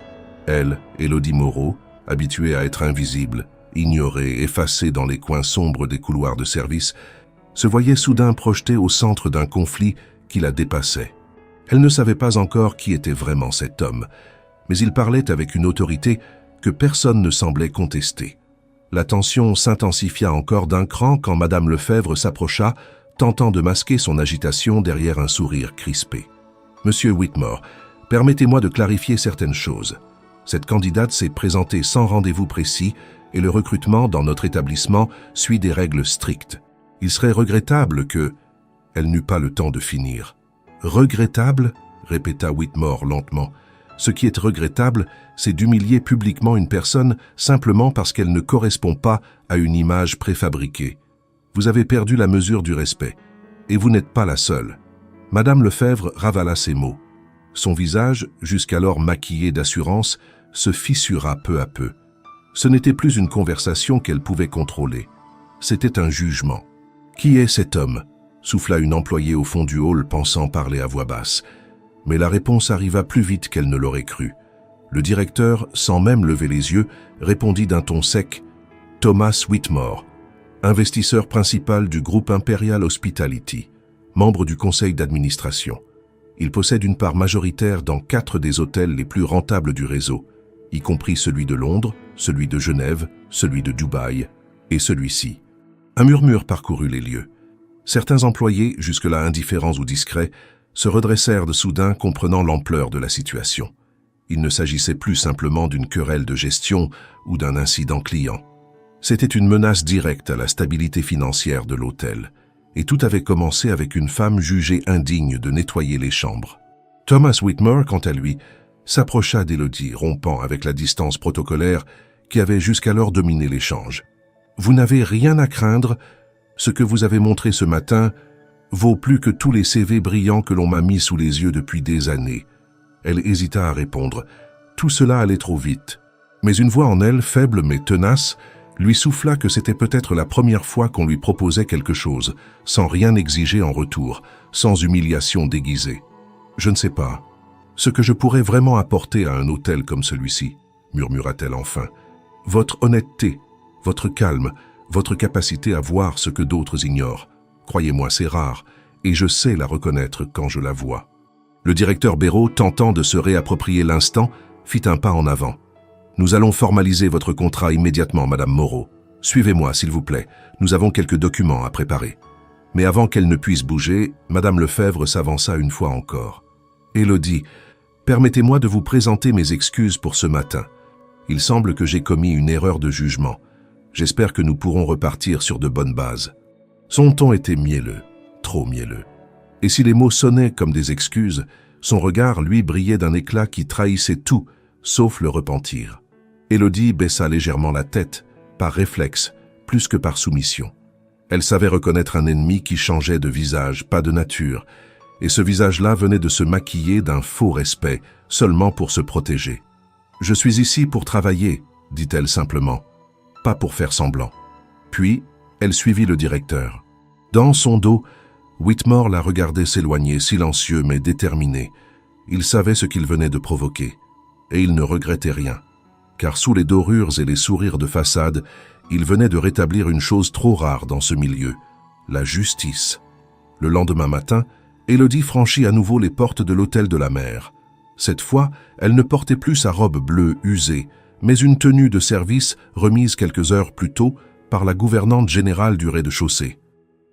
Elle, Élodie Moreau, habituée à être invisible, ignorée, effacée dans les coins sombres des couloirs de service, se voyait soudain projetée au centre d'un conflit qui la dépassait. Elle ne savait pas encore qui était vraiment cet homme, mais il parlait avec une autorité que personne ne semblait contester. La tension s'intensifia encore d'un cran quand Madame Lefebvre s'approcha, tentant de masquer son agitation derrière un sourire crispé. « Monsieur Whitmore, permettez-moi de clarifier certaines choses. Cette candidate s'est présentée sans rendez-vous précis et le recrutement dans notre établissement suit des règles strictes. Il serait regrettable que... » Elle n'eut pas le temps de finir. « Regrettable ?» répéta Whitmore lentement. « Ce qui est regrettable, c'est d'humilier publiquement une personne simplement parce qu'elle ne correspond pas à une image préfabriquée. Vous avez perdu la mesure du respect, et vous n'êtes pas la seule. » Madame Lefebvre ravala ces mots. Son visage, jusqu'alors maquillé d'assurance, se fissura peu à peu. Ce n'était plus une conversation qu'elle pouvait contrôler. C'était un jugement. « Qui est cet homme ?» souffla une employée au fond du hall pensant parler à voix basse. Mais la réponse arriva plus vite qu'elle ne l'aurait cru. Le directeur, sans même lever les yeux, répondit d'un ton sec « Thomas Whitmore, investisseur principal du groupe Imperial Hospitality, membre du conseil d'administration. Il possède une part majoritaire dans 4 des hôtels les plus rentables du réseau, y compris celui de Londres, celui de Genève, celui de Dubaï et celui-ci. » Un murmure parcourut les lieux. Certains employés, jusque-là indifférents ou discrets, se redressèrent de soudain, comprenant l'ampleur de la situation. Il ne s'agissait plus simplement d'une querelle de gestion ou d'un incident client. C'était une menace directe à la stabilité financière de l'hôtel, et tout avait commencé avec une femme jugée indigne de nettoyer les chambres. Thomas Whitmore, quant à lui, s'approcha d'Élodie, rompant avec la distance protocolaire qui avait jusqu'alors dominé l'échange. « Vous n'avez rien à craindre. Ce que vous avez montré ce matin vaut plus que tous les CV brillants que l'on m'a mis sous les yeux depuis des années. Elle hésita à répondre. Tout cela allait trop vite. Mais une voix en elle, faible mais tenace, lui souffla que c'était peut-être la première fois qu'on lui proposait quelque chose, sans rien exiger en retour, sans humiliation déguisée. « Je ne sais pas. Ce que je pourrais vraiment apporter à un hôtel comme celui-ci, » murmura-t-elle enfin. « Votre honnêteté, votre calme, votre capacité à voir ce que d'autres ignorent. Croyez-moi, c'est rare, et je sais la reconnaître quand je la vois. » Le directeur Béraud, tentant de se réapproprier l'instant, fit un pas en avant. « Nous allons formaliser votre contrat immédiatement, Madame Moreau. Suivez-moi, s'il vous plaît. Nous avons quelques documents à préparer. » Mais avant qu'elle ne puisse bouger, Madame Lefebvre s'avança une fois encore. « Élodie, permettez-moi de vous présenter mes excuses pour ce matin. Il semble que j'ai commis une erreur de jugement. J'espère que nous pourrons repartir sur de bonnes bases. » Son ton était mielleux, trop mielleux. Et si les mots sonnaient comme des excuses, son regard, lui, brillait d'un éclat qui trahissait tout, sauf le repentir. Élodie baissa légèrement la tête, par réflexe, plus que par soumission. Elle savait reconnaître un ennemi qui changeait de visage, pas de nature, et ce visage-là venait de se maquiller d'un faux respect, seulement pour se protéger. « Je suis ici pour travailler, » dit-elle simplement, « pas pour faire semblant. » Puis, elle suivit le directeur. Dans son dos, Whitmore la regardait s'éloigner, silencieux mais déterminé. Il savait ce qu'il venait de provoquer, et il ne regrettait rien, car sous les dorures et les sourires de façade, il venait de rétablir une chose trop rare dans ce milieu, la justice. Le lendemain matin, Élodie franchit à nouveau les portes de l'hôtel de la mer. Cette fois, elle ne portait plus sa robe bleue usée, mais une tenue de service remise quelques heures plus tôt par la gouvernante générale du rez-de-chaussée.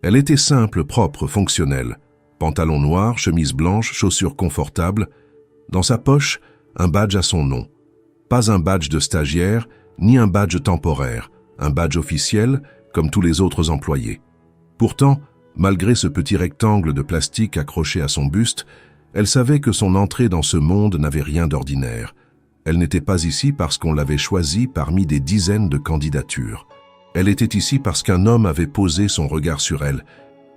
Elle était simple, propre, fonctionnelle. Pantalon noir, chemise blanche, chaussures confortables. Dans sa poche, un badge à son nom. Pas un badge de stagiaire, ni un badge temporaire, un badge officiel, comme tous les autres employés. Pourtant, malgré ce petit rectangle de plastique accroché à son buste, elle savait que son entrée dans ce monde n'avait rien d'ordinaire. Elle n'était pas ici parce qu'on l'avait choisie parmi des dizaines de candidatures. Elle était ici parce qu'un homme avait posé son regard sur elle,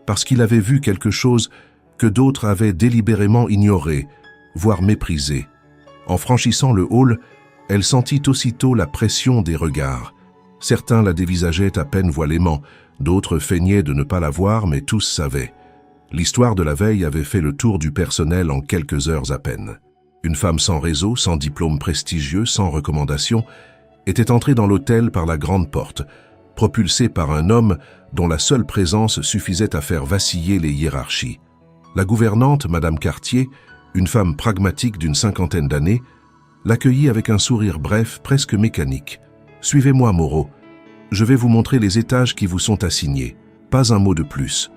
parce qu'il avait vu quelque chose que d'autres avaient délibérément ignoré, voire méprisé. En franchissant le hall, elle sentit aussitôt la pression des regards. Certains la dévisageaient à peine voilément, d'autres feignaient de ne pas la voir, mais tous savaient. L'histoire de la veille avait fait le tour du personnel en quelques heures à peine. Une femme sans réseau, sans diplôme prestigieux, sans recommandation, était entrée dans l'hôtel par la grande porte, propulsée par un homme dont la seule présence suffisait à faire vaciller les hiérarchies. La gouvernante, Madame Cartier, une femme pragmatique d'une 50aine d'années, l'accueillit avec un sourire bref, presque mécanique. « Suivez-moi, Moreau. Je vais vous montrer les étages qui vous sont assignés. Pas un mot de plus.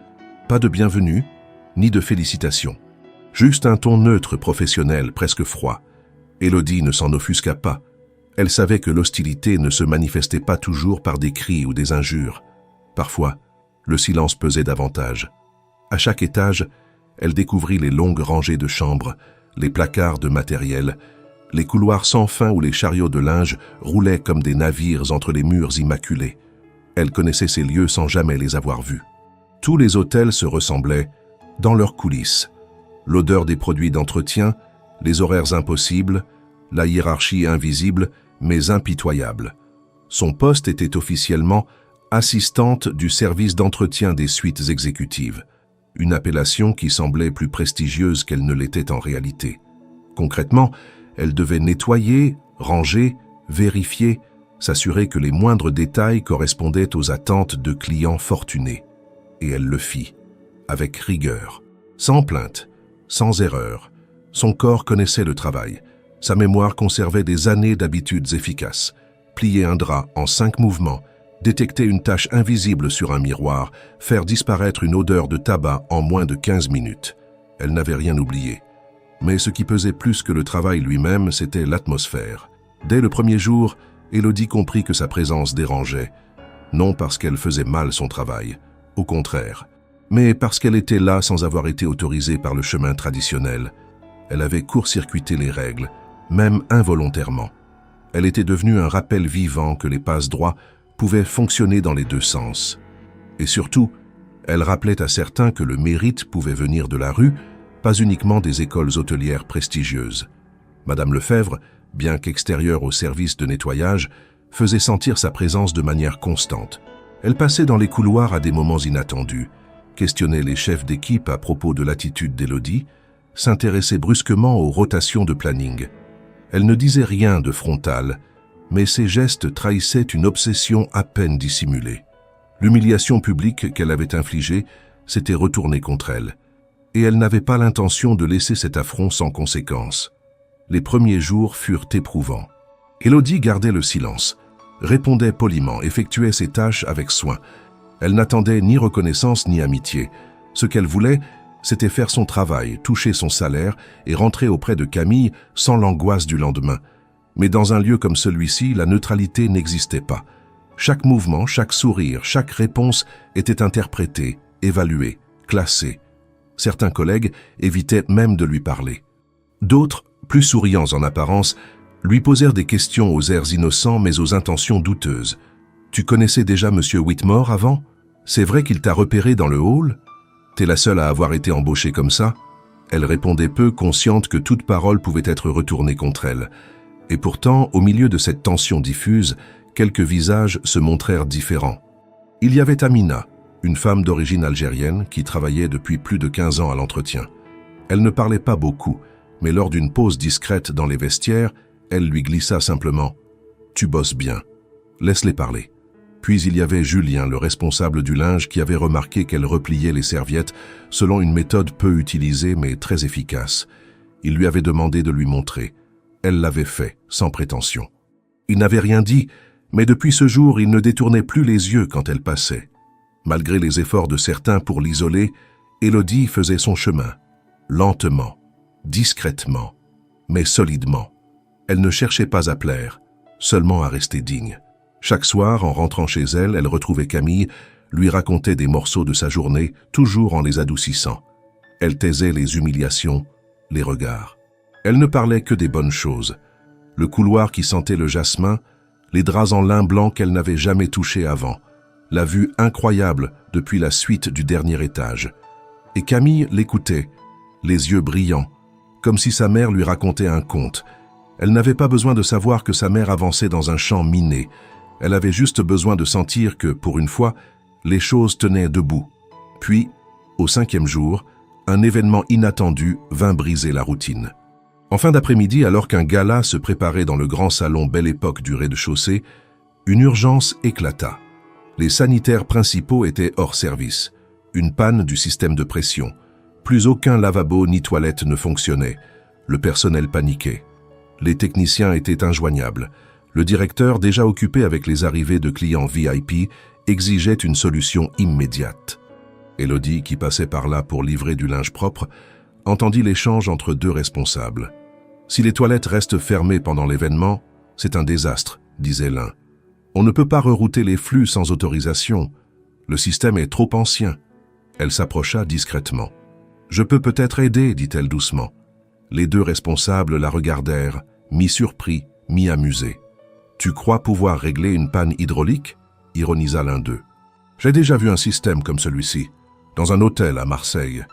Pas de bienvenue, ni de félicitations. Juste un ton neutre, professionnel, presque froid. » Élodie ne s'en offusqua pas. Elle savait que l'hostilité ne se manifestait pas toujours par des cris ou des injures. Parfois, le silence pesait davantage. À chaque étage, elle découvrit les longues rangées de chambres, les placards de matériel, les couloirs sans fin où les chariots de linge roulaient comme des navires entre les murs immaculés. Elle connaissait ces lieux sans jamais les avoir vus. Tous les hôtels se ressemblaient dans leurs coulisses. L'odeur des produits d'entretien, les horaires impossibles, la hiérarchie invisible mais impitoyable. Son poste était officiellement assistante du service d'entretien des suites exécutives, une appellation qui semblait plus prestigieuse qu'elle ne l'était en réalité. Concrètement, elle devait nettoyer, ranger, vérifier, s'assurer que les moindres détails correspondaient aux attentes de clients fortunés. Et elle le fit, avec rigueur, sans plainte, sans erreur. Son corps connaissait le travail. Sa mémoire conservait des années d'habitudes efficaces. Plier un drap en 5 mouvements, détecter une tache invisible sur un miroir, faire disparaître une odeur de tabac en moins de 15 minutes. Elle n'avait rien oublié. Mais ce qui pesait plus que le travail lui-même, c'était l'atmosphère. Dès le premier jour, Élodie comprit que sa présence dérangeait. Non parce qu'elle faisait mal son travail, au contraire, mais parce qu'elle était là sans avoir été autorisée par le chemin traditionnel. Elle avait court-circuité les règles, même involontairement. Elle était devenue un rappel vivant que les passe-droits pouvaient fonctionner dans les deux sens. Et surtout, Elle rappelait à certains que le mérite pouvait venir de la rue, pas uniquement des écoles hôtelières prestigieuses. Madame Lefebvre, bien qu'extérieure au service de nettoyage, faisait sentir sa présence de manière constante. Elle passait dans les couloirs à des moments inattendus, questionnait les chefs d'équipe à propos de l'attitude d'Élodie, s'intéressait brusquement aux rotations de planning. Elle ne disait rien de frontal, mais ses gestes trahissaient une obsession à peine dissimulée. L'humiliation publique qu'elle avait infligée s'était retournée contre elle, et elle n'avait pas l'intention de laisser cet affront sans conséquence. Les premiers jours furent éprouvants. Élodie gardait le silence, répondait poliment, effectuait ses tâches avec soin. Elle n'attendait ni reconnaissance ni amitié. Ce qu'elle voulait, c'était faire son travail, toucher son salaire et rentrer auprès de Camille sans l'angoisse du lendemain. Mais dans un lieu comme celui-ci, la neutralité n'existait pas. Chaque mouvement, chaque sourire, chaque réponse était interprétée, évaluée, classée. Certains collègues évitaient même de lui parler. D'autres, plus souriants en apparence, lui posèrent des questions aux airs innocents mais aux intentions douteuses. « Tu connaissais déjà M. Whitmore avant? C'est vrai qu'il t'a repéré dans le hall? T'es la seule à avoir été embauchée comme ça ?» Elle répondait peu, consciente que toute parole pouvait être retournée contre elle. Et pourtant, au milieu de cette tension diffuse, quelques visages se montrèrent différents. Il y avait Amina, une femme d'origine algérienne qui travaillait depuis plus de 15 ans à l'entretien. Elle ne parlait pas beaucoup, mais lors d'une pause discrète dans les vestiaires, elle lui glissa simplement « Tu bosses bien, laisse-les parler ». Puis il y avait Julien, le responsable du linge, qui avait remarqué qu'elle repliait les serviettes selon une méthode peu utilisée mais très efficace. Il lui avait demandé de lui montrer. Elle l'avait fait, sans prétention. Il n'avait rien dit, mais depuis ce jour, il ne détournait plus les yeux quand elle passait. Malgré les efforts de certains pour l'isoler, Élodie faisait son chemin, lentement, discrètement, mais solidement. Elle ne cherchait pas à plaire, seulement à rester digne. Chaque soir, en rentrant chez elle, elle retrouvait Camille, lui racontait des morceaux de sa journée, toujours en les adoucissant. Elle taisait les humiliations, les regards. Elle ne parlait que des bonnes choses. Le couloir qui sentait le jasmin, les draps en lin blanc qu'elle n'avait jamais touchés avant, la vue incroyable depuis la suite du dernier étage. Et Camille l'écoutait, les yeux brillants, comme si sa mère lui racontait un conte. Elle n'avait pas besoin de savoir que sa mère avançait dans un champ miné. Elle avait juste besoin de sentir que, pour une fois, les choses tenaient debout. Puis, au 5e jour, un événement inattendu vint briser la routine. En fin d'après-midi, alors qu'un gala se préparait dans le grand salon Belle Époque du rez-de-chaussée, une urgence éclata. Les sanitaires principaux étaient hors service. Une panne du système de pression. Plus aucun lavabo ni toilette ne fonctionnait. Le personnel paniquait. Les techniciens étaient injoignables. Le directeur, déjà occupé avec les arrivées de clients VIP, exigeait une solution immédiate. Élodie, qui passait par là pour livrer du linge propre, entendit l'échange entre deux responsables. « Si les toilettes restent fermées pendant l'événement, c'est un désastre », disait l'un. « On ne peut pas rerouter les flux sans autorisation. Le système est trop ancien. » Elle s'approcha discrètement. « Je peux peut-être aider, dit-elle doucement. » Les deux responsables la regardèrent, mi-surpris, mi-amusés. « Tu crois pouvoir régler une panne hydraulique ?» ironisa l'un d'eux. « J'ai déjà vu un système comme celui-ci, dans un hôtel à Marseille.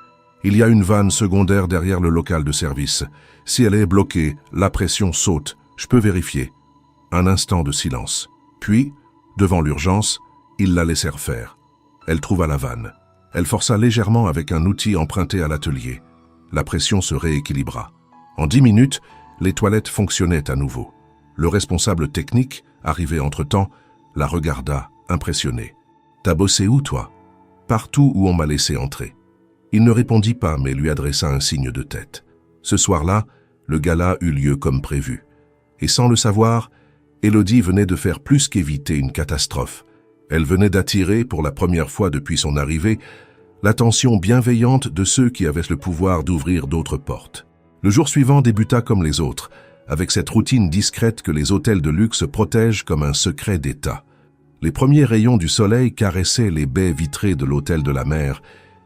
Il y a une vanne secondaire derrière le local de service. Si elle est bloquée, la pression saute. Je peux vérifier. » Un instant de silence. Puis, devant l'urgence, ils la laissèrent faire. Elle trouva la vanne. Elle força légèrement avec un outil emprunté à l'atelier. La pression se rééquilibra. En 10 minutes, les toilettes fonctionnaient à nouveau. Le responsable technique, arrivé entre-temps, la regarda, impressionné. « T'as bossé où, toi ?»« Partout où on m'a laissé entrer. » Il ne répondit pas, mais lui adressa un signe de tête. Ce soir-là, le gala eut lieu comme prévu. Et sans le savoir, Élodie venait de faire plus qu'éviter une catastrophe. Elle venait d'attirer, pour la première fois depuis son arrivée, l'attention bienveillante de ceux qui avaient le pouvoir d'ouvrir d'autres portes. Le jour suivant débuta comme les autres, avec cette routine discrète que les hôtels de luxe protègent comme un secret d'État. Les premiers rayons du soleil caressaient les baies vitrées de l'hôtel de la mer,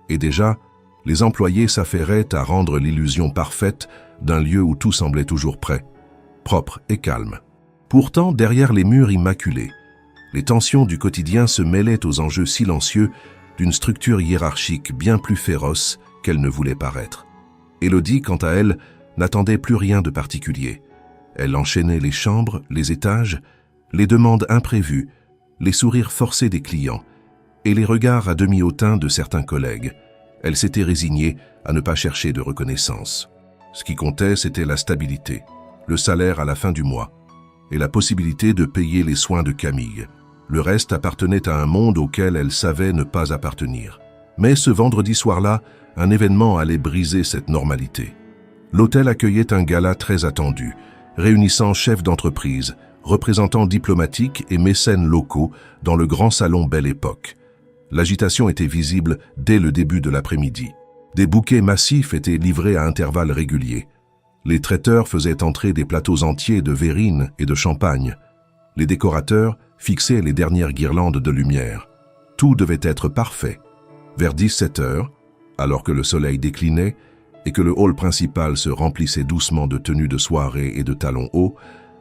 et déjà, les employés s'affairaient à rendre l'illusion parfaite d'un lieu où tout semblait toujours prêt, propre et calme. Pourtant, derrière les murs immaculés, les tensions du quotidien se mêlaient aux enjeux silencieux d'une structure hiérarchique bien plus féroce qu'elle ne voulait paraître. Élodie, quant à elle, n'attendait plus rien de particulier. Elle enchaînait les chambres, les étages, les demandes imprévues, les sourires forcés des clients et les regards à demi hautains de certains collègues. Elle s'était résignée à ne pas chercher de reconnaissance. Ce qui comptait, c'était la stabilité, le salaire à la fin du mois et la possibilité de payer les soins de Camille. Le reste appartenait à un monde auquel elle savait ne pas appartenir. Mais ce vendredi soir-là, un événement allait briser cette normalité. L'hôtel accueillait un gala très attendu, réunissant chefs d'entreprise, représentants diplomatiques et mécènes locaux dans le grand salon Belle Époque. L'agitation était visible dès le début de l'après-midi. Des bouquets massifs étaient livrés à intervalles réguliers. Les traiteurs faisaient entrer des plateaux entiers de verrines et de champagne. Les décorateurs fixaient les dernières guirlandes de lumière. Tout devait être parfait. Vers 17 heures, alors que le soleil déclinait et que le hall principal se remplissait doucement de tenues de soirée et de talons hauts,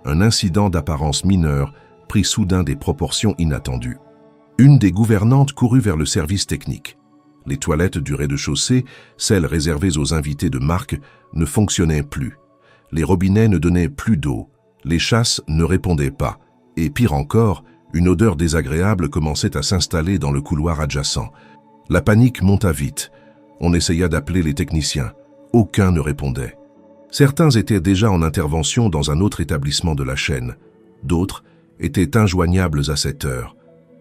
un incident d'apparence mineure prit soudain des proportions inattendues. Une des gouvernantes courut vers le service technique. Les toilettes du rez-de-chaussée, celles réservées aux invités de marque, ne fonctionnaient plus. Les robinets ne donnaient plus d'eau, les chasses ne répondaient pas, et pire encore, une odeur désagréable commençait à s'installer dans le couloir adjacent. La panique monta vite. On essaya d'appeler les techniciens. Aucun ne répondait. Certains étaient déjà en intervention dans un autre établissement de la chaîne. D'autres étaient injoignables à cette heure.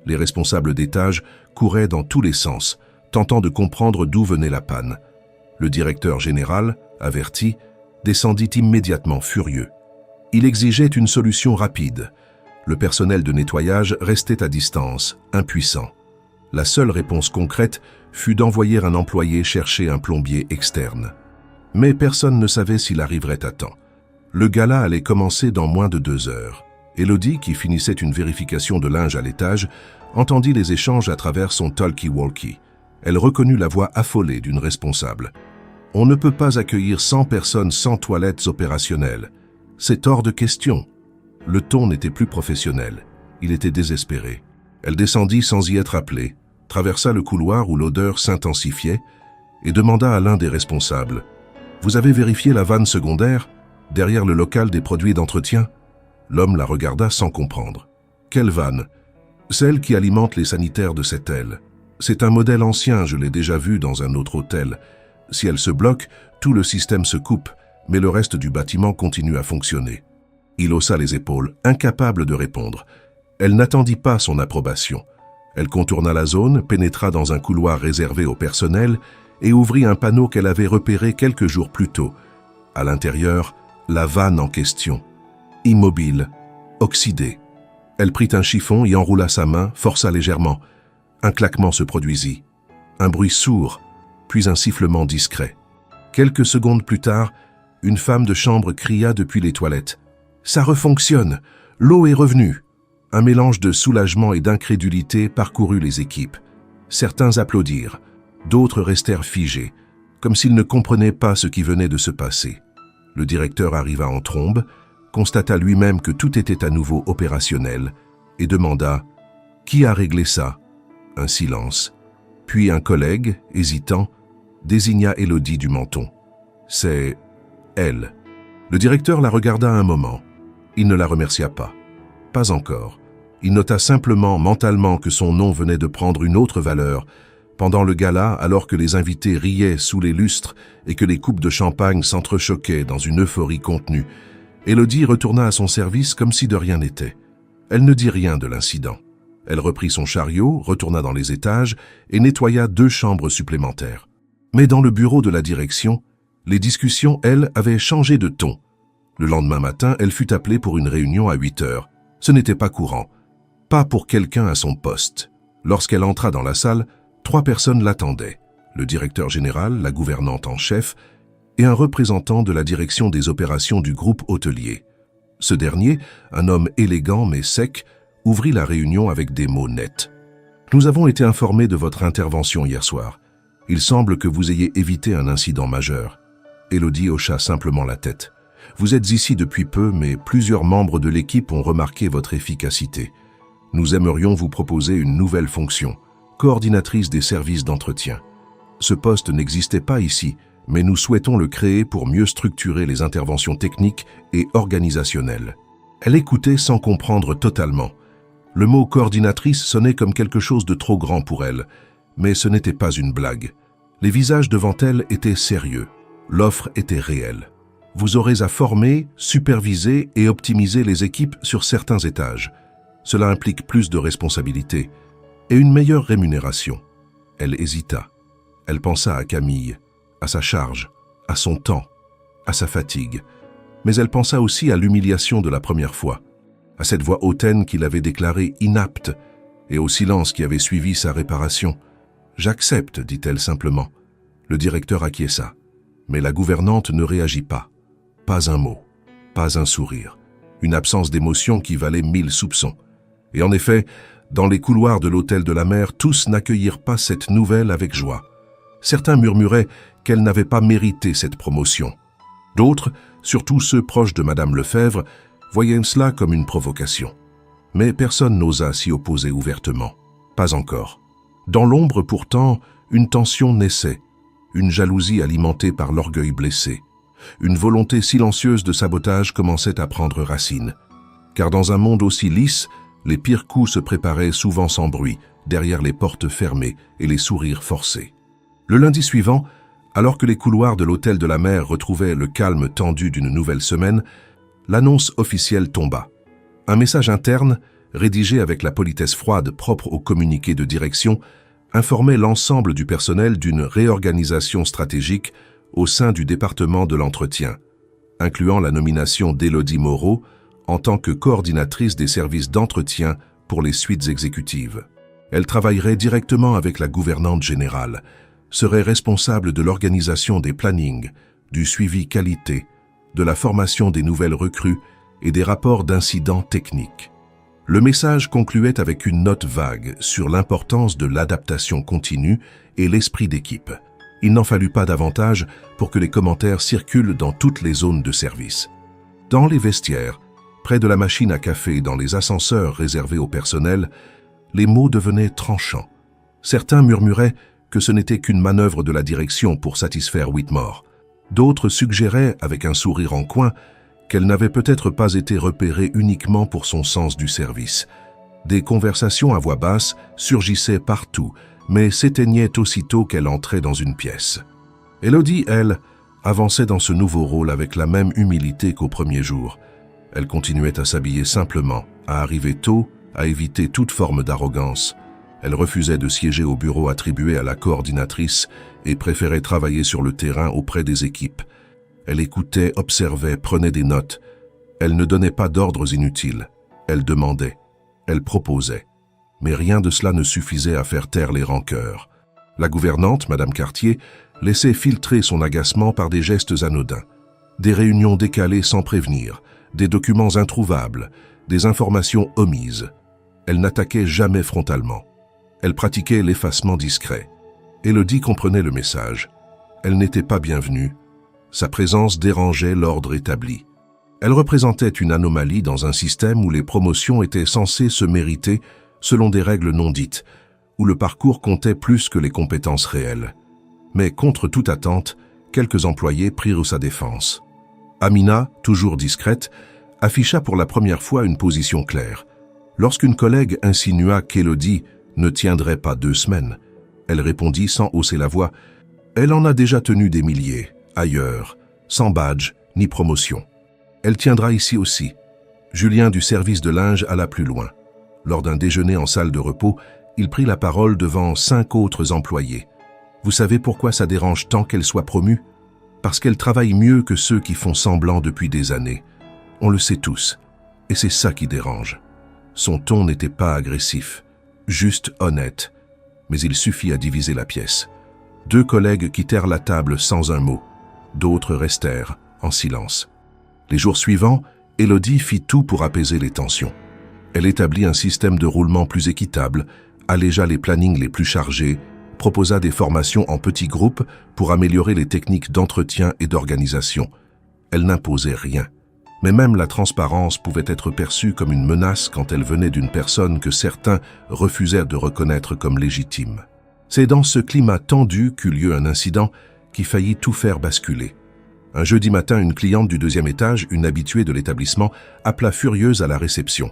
Les responsables d'étage couraient dans tous les sens, tentant de comprendre d'où venait la panne. Le directeur général, averti, descendit immédiatement furieux. Il exigeait une solution rapide. Le personnel de nettoyage restait à distance, impuissant. La seule réponse concrète fut d'envoyer un employé chercher un plombier externe. Mais personne ne savait s'il arriverait à temps. Le gala allait commencer dans moins de 2 heures. Élodie, qui finissait une vérification de linge à l'étage, entendit les échanges à travers son talkie-walkie. Elle reconnut la voix affolée d'une responsable. « On ne peut pas accueillir 100 personnes sans toilettes opérationnelles. C'est hors de question. » Le ton n'était plus professionnel. Il était désespéré. Elle descendit sans y être appelée, traversa le couloir où l'odeur s'intensifiait et demanda à l'un des responsables « Vous avez vérifié la vanne secondaire, derrière le local des produits d'entretien ?» L'homme la regarda sans comprendre. « Quelle vanne ?»« Celle qui alimente les sanitaires de cette aile. C'est un modèle ancien, je l'ai déjà vu dans un autre hôtel. Si elle se bloque, tout le système se coupe, mais le reste du bâtiment continue à fonctionner. » Il haussa les épaules, incapable de répondre. Elle n'attendit pas son approbation. Elle contourna la zone, pénétra dans un couloir réservé au personnel et ouvrit un panneau qu'elle avait repéré quelques jours plus tôt. À l'intérieur, la vanne en question. Immobile, oxydée. Elle prit un chiffon, y enroula sa main, força légèrement. Un claquement se produisit. Un bruit sourd, puis un sifflement discret. Quelques secondes plus tard, une femme de chambre cria depuis les toilettes. « Ça refonctionne! L'eau est revenue !» Un mélange de soulagement et d'incrédulité parcourut les équipes. Certains applaudirent, d'autres restèrent figés, comme s'ils ne comprenaient pas ce qui venait de se passer. Le directeur arriva en trombe, constata lui-même que tout était à nouveau opérationnel et demanda « Qui a réglé ça ?» Un silence. Puis un collègue, hésitant, désigna Élodie du menton. « C'est elle. » Le directeur la regarda un moment. Il ne la remercia pas. Pas encore. Il nota simplement mentalement que son nom venait de prendre une autre valeur. Pendant le gala, alors que les invités riaient sous les lustres et que les coupes de champagne s'entrechoquaient dans une euphorie contenue, Élodie retourna à son service comme si de rien n'était. Elle ne dit rien de l'incident. Elle reprit son chariot, retourna dans les étages et nettoya 2 chambres supplémentaires. Mais dans le bureau de la direction, les discussions, elles, avaient changé de ton. Le lendemain matin, elle fut appelée pour une réunion à 8 heures. Ce n'était pas courant. Pas pour quelqu'un à son poste. Lorsqu'elle entra dans la salle, 3 personnes l'attendaient. Le directeur général, la gouvernante en chef et un représentant de la direction des opérations du groupe hôtelier. Ce dernier, un homme élégant mais sec, ouvrit la réunion avec des mots nets. « Nous avons été informés de votre intervention hier soir. Il semble que vous ayez évité un incident majeur. » Élodie hocha simplement la tête. « Vous êtes ici depuis peu, mais plusieurs membres de l'équipe ont remarqué votre efficacité. Nous aimerions vous proposer une nouvelle fonction, coordinatrice des services d'entretien. Ce poste n'existait pas ici, mais nous souhaitons le créer pour mieux structurer les interventions techniques et organisationnelles. Elle écoutait sans comprendre totalement. Le mot coordinatrice sonnait comme quelque chose de trop grand pour elle, mais ce n'était pas une blague. Les visages devant elle étaient sérieux. L'offre était réelle. Vous aurez à former, superviser et optimiser les équipes sur certains étages. Cela implique plus de responsabilités et une meilleure rémunération. Elle hésita. Elle pensa à Camille, à sa charge, à son temps, à sa fatigue. Mais elle pensa aussi à l'humiliation de la première fois, à cette voix hautaine qu'il avait déclarée inapte et au silence qui avait suivi sa réparation. « J'accepte », dit-elle simplement. Le directeur acquiesça. Mais la gouvernante ne réagit pas. Pas un mot, pas un sourire. Une absence d'émotion qui valait 1000 soupçons. Et en effet, dans les couloirs de l'hôtel de la mer, tous n'accueillirent pas cette nouvelle avec joie. Certains murmuraient qu'elle n'avait pas mérité cette promotion. D'autres, surtout ceux proches de Madame Lefebvre, voyaient cela comme une provocation. Mais personne n'osa s'y opposer ouvertement. Pas encore. Dans l'ombre pourtant, une tension naissait, une jalousie alimentée par l'orgueil blessé. Une volonté silencieuse de sabotage commençait à prendre racine. Car dans un monde aussi lisse, les pires coups se préparaient souvent sans bruit, derrière les portes fermées et les sourires forcés. Le lundi suivant, alors que les couloirs de l'hôtel de la mer retrouvaient le calme tendu d'une nouvelle semaine, l'annonce officielle tomba. Un message interne, rédigé avec la politesse froide propre au communiqué de direction, informait l'ensemble du personnel d'une réorganisation stratégique au sein du département de l'entretien, incluant la nomination d'Élodie Moreau en tant que coordinatrice des services d'entretien pour les suites exécutives. Elle travaillerait directement avec la gouvernante générale, serait responsable de l'organisation des plannings, du suivi qualité, de la formation des nouvelles recrues et des rapports d'incidents techniques. Le message concluait avec une note vague sur l'importance de l'adaptation continue et l'esprit d'équipe. Il n'en fallut pas davantage pour que les commentaires circulent dans toutes les zones de service. Dans les vestiaires, près de la machine à café, dans les ascenseurs réservés au personnel, les mots devenaient tranchants. Certains murmuraient que ce n'était qu'une manœuvre de la direction pour satisfaire Whitmore. D'autres suggéraient, avec un sourire en coin, qu'elle n'avait peut-être pas été repérée uniquement pour son sens du service. Des conversations à voix basse surgissaient partout, mais s'éteignaient aussitôt qu'elle entrait dans une pièce. Élodie, elle, avançait dans ce nouveau rôle avec la même humilité qu'au premier jour. Elle continuait à s'habiller simplement, à arriver tôt, à éviter toute forme d'arrogance. Elle refusait de siéger au bureau attribué à la coordinatrice et préférait travailler sur le terrain auprès des équipes. Elle écoutait, observait, prenait des notes. Elle ne donnait pas d'ordres inutiles. Elle demandait. Elle proposait. Mais rien de cela ne suffisait à faire taire les rancœurs. La gouvernante, Madame Cartier, laissait filtrer son agacement par des gestes anodins. Des réunions décalées sans prévenir, des documents introuvables, des informations omises. Elle n'attaquait jamais frontalement. Elle pratiquait l'effacement discret. Élodie comprenait le message. Elle n'était pas bienvenue. Sa présence dérangeait l'ordre établi. Elle représentait une anomalie dans un système où les promotions étaient censées se mériter selon des règles non dites, où le parcours comptait plus que les compétences réelles. Mais contre toute attente, quelques employés prirent sa défense. Amina, toujours discrète, afficha pour la première fois une position claire. Lorsqu'une collègue insinua qu'Élodie ne tiendrait pas 2 semaines, elle répondit sans hausser la voix « Elle en a déjà tenu des milliers, ailleurs, sans badge ni promotion. Elle tiendra ici aussi. » Julien du service de linge alla plus loin. Lors d'un déjeuner en salle de repos, il prit la parole devant 5 autres employés. « Vous savez pourquoi ça dérange tant qu'elle soit promue ? Parce qu'elle travaille mieux que ceux qui font semblant depuis des années. On le sait tous, et c'est ça qui dérange. » Son ton n'était pas agressif, juste honnête, mais il suffit à diviser la pièce. 2 collègues quittèrent la table sans un mot. D'autres restèrent, en silence. Les jours suivants, Élodie fit tout pour apaiser les tensions. Elle établit un système de roulement plus équitable, allégea les plannings les plus chargés, proposa des formations en petits groupes pour améliorer les techniques d'entretien et d'organisation. Elle n'imposait rien, Mais même la transparence pouvait être perçue comme une menace quand elle venait d'une personne que certains refusèrent de reconnaître comme légitime. C'est dans ce climat tendu qu'eut lieu un incident qui faillit tout faire basculer. Un jeudi matin, une cliente du 2e étage, une habituée de l'établissement, appela furieuse à la réception.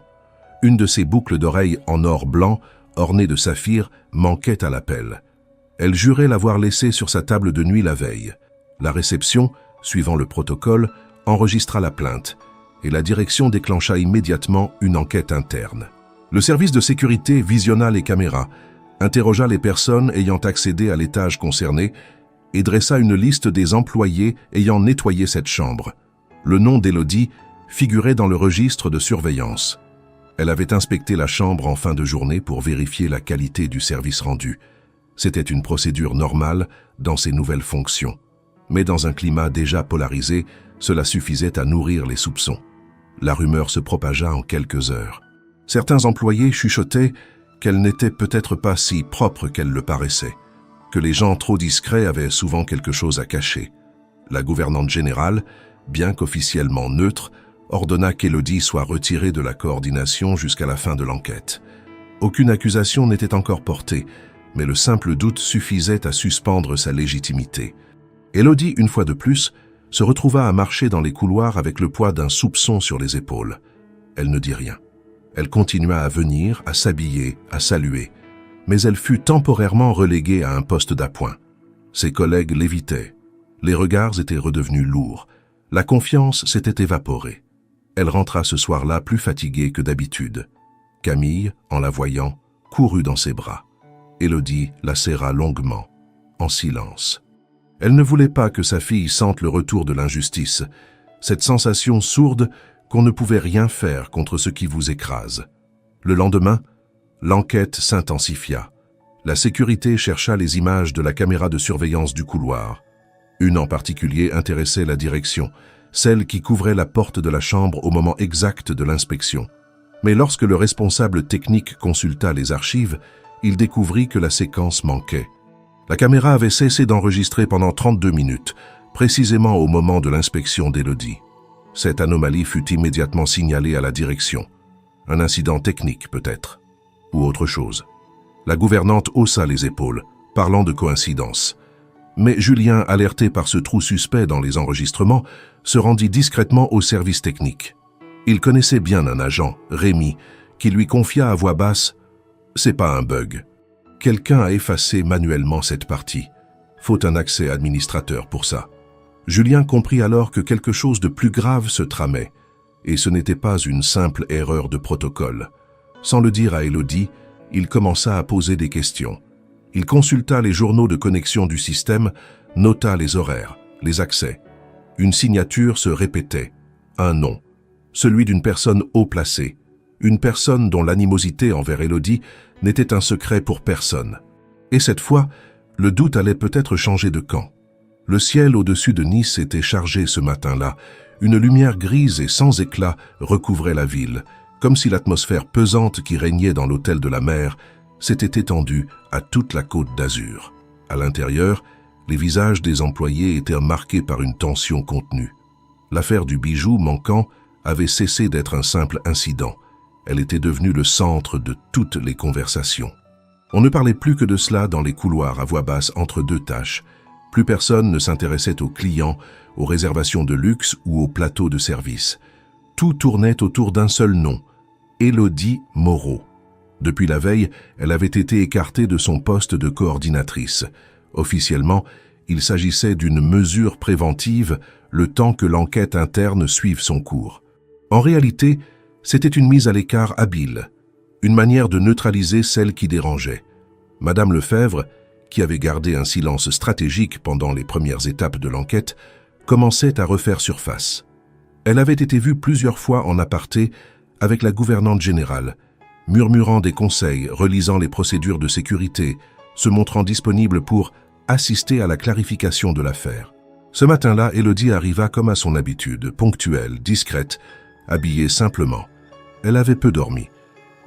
Une de ses boucles d'oreilles en or blanc, ornées de saphir, manquait à l'appel. Elle jurait l'avoir laissée sur sa table de nuit la veille. La réception, suivant le protocole, enregistra la plainte et la direction déclencha immédiatement une enquête interne. Le service de sécurité visionna les caméras, interrogea les personnes ayant accédé à l'étage concerné et dressa une liste des employés ayant nettoyé cette chambre. Le nom d'Élodie figurait dans le registre de surveillance. Elle avait inspecté la chambre en fin de journée pour vérifier la qualité du service rendu. C'était une procédure normale dans ses nouvelles fonctions. Mais dans un climat déjà polarisé, cela suffisait à nourrir les soupçons. La rumeur se propagea en quelques heures. Certains employés chuchotaient qu'elle n'était peut-être pas si propre qu'elle le paraissait, que les gens trop discrets avaient souvent quelque chose à cacher. La gouvernante générale, bien qu'officiellement neutre, ordonna qu'Élodie soit retirée de la coordination jusqu'à la fin de l'enquête. Aucune accusation n'était encore portée, mais le simple doute suffisait à suspendre sa légitimité. Élodie, une fois de plus, se retrouva à marcher dans les couloirs avec le poids d'un soupçon sur les épaules. Elle ne dit rien. Elle continua à venir, à s'habiller, à saluer. Mais elle fut temporairement reléguée à un poste d'appoint. Ses collègues l'évitaient. Les regards étaient redevenus lourds. La confiance s'était évaporée. Elle rentra ce soir-là plus fatiguée que d'habitude. Camille, en la voyant, courut dans ses bras. Élodie la serra longuement, en silence. Elle ne voulait pas que sa fille sente le retour de l'injustice, cette sensation sourde qu'on ne pouvait rien faire contre ce qui vous écrase. Le lendemain, l'enquête s'intensifia. La sécurité chercha les images de la caméra de surveillance du couloir. Une en particulier intéressait la direction, celle qui couvrait la porte de la chambre au moment exact de l'inspection. Mais lorsque le responsable technique consulta les archives, il découvrit que la séquence manquait. La caméra avait cessé d'enregistrer pendant 32 minutes, précisément au moment de l'inspection d'Élodie. Cette anomalie fut immédiatement signalée à la direction. Un incident technique peut-être, ou autre chose. La gouvernante haussa les épaules, parlant de coïncidence. Mais Julien, alerté par ce trou suspect dans les enregistrements, se rendit discrètement au service technique. Il connaissait bien un agent, Rémi, qui lui confia à voix basse « C'est pas un bug. Quelqu'un a effacé manuellement cette partie. Faut un accès administrateur pour ça. » Julien comprit alors que quelque chose de plus grave se tramait, et ce n'était pas une simple erreur de protocole. Sans le dire à Élodie, il commença à poser des questions. Il consulta les journaux de connexion du système, nota les horaires, les accès. Une signature se répétait, un nom, celui d'une personne haut placée, une personne dont l'animosité envers Élodie n'était un secret pour personne. Et cette fois, le doute allait peut-être changer de camp. Le ciel au-dessus de Nice était chargé ce matin-là. Une lumière grise et sans éclat recouvrait la ville, comme si l'atmosphère pesante qui régnait dans l'hôtel de la mer s'était étendue à toute la côte d'Azur. À l'intérieur, les visages des employés étaient marqués par une tension contenue. L'affaire du bijou manquant avait cessé d'être un simple incident. Elle était devenue le centre de toutes les conversations. On ne parlait plus que de cela dans les couloirs à voix basse entre deux tâches. Plus personne ne s'intéressait aux clients, aux réservations de luxe ou aux plateaux de service. Tout tournait autour d'un seul nom, Élodie Moreau. Depuis la veille, elle avait été écartée de son poste de coordinatrice. Officiellement, il s'agissait d'une mesure préventive, le temps que l'enquête interne suive son cours. En réalité, c'était une mise à l'écart habile, une manière de neutraliser celle qui dérangeait. Madame Lefebvre, qui avait gardé un silence stratégique pendant les premières étapes de l'enquête, commençait à refaire surface. Elle avait été vue plusieurs fois en aparté avec la gouvernante générale, murmurant des conseils, relisant les procédures de sécurité, se montrant disponible pour assister à la clarification de l'affaire. Ce matin-là, Élodie arriva comme à son habitude, ponctuelle, discrète, habillée simplement. Elle avait peu dormi.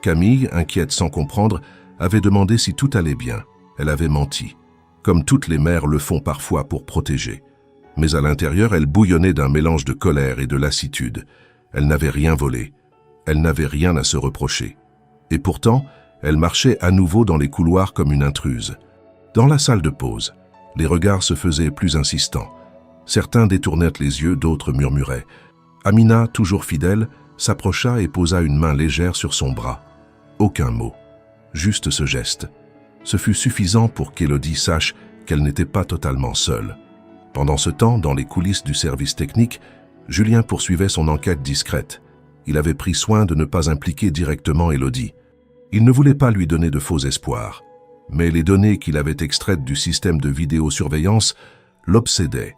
Camille, inquiète sans comprendre, avait demandé si tout allait bien. Elle avait menti, comme toutes les mères le font parfois pour protéger. Mais à l'intérieur, elle bouillonnait d'un mélange de colère et de lassitude. Elle n'avait rien volé. Elle n'avait rien à se reprocher. Et pourtant, elle marchait à nouveau dans les couloirs comme une intruse. Dans la salle de pause, les regards se faisaient plus insistants. Certains détournèrent les yeux, d'autres murmuraient. Amina, toujours fidèle, s'approcha et posa une main légère sur son bras. Aucun mot, juste ce geste. Ce fut suffisant pour qu'Élodie sache qu'elle n'était pas totalement seule. Pendant ce temps, dans les coulisses du service technique, Julien poursuivait son enquête discrète. Il avait pris soin de ne pas impliquer directement Élodie. Il ne voulait pas lui donner de faux espoirs. Mais les données qu'il avait extraites du système de vidéosurveillance l'obsédaient.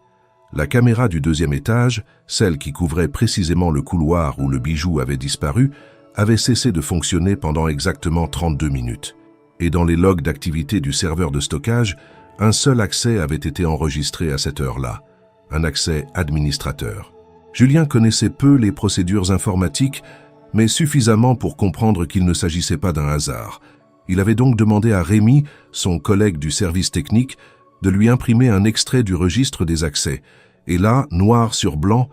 La caméra du deuxième étage, celle qui couvrait précisément le couloir où le bijou avait disparu, avait cessé de fonctionner pendant exactement 32 minutes. Et dans les logs d'activité du serveur de stockage, un seul accès avait été enregistré à cette heure-là, un accès administrateur. Julien connaissait peu les procédures informatiques, mais suffisamment pour comprendre qu'il ne s'agissait pas d'un hasard. Il avait donc demandé à Rémi, son collègue du service technique, de lui imprimer un extrait du registre des accès. Et là, noir sur blanc,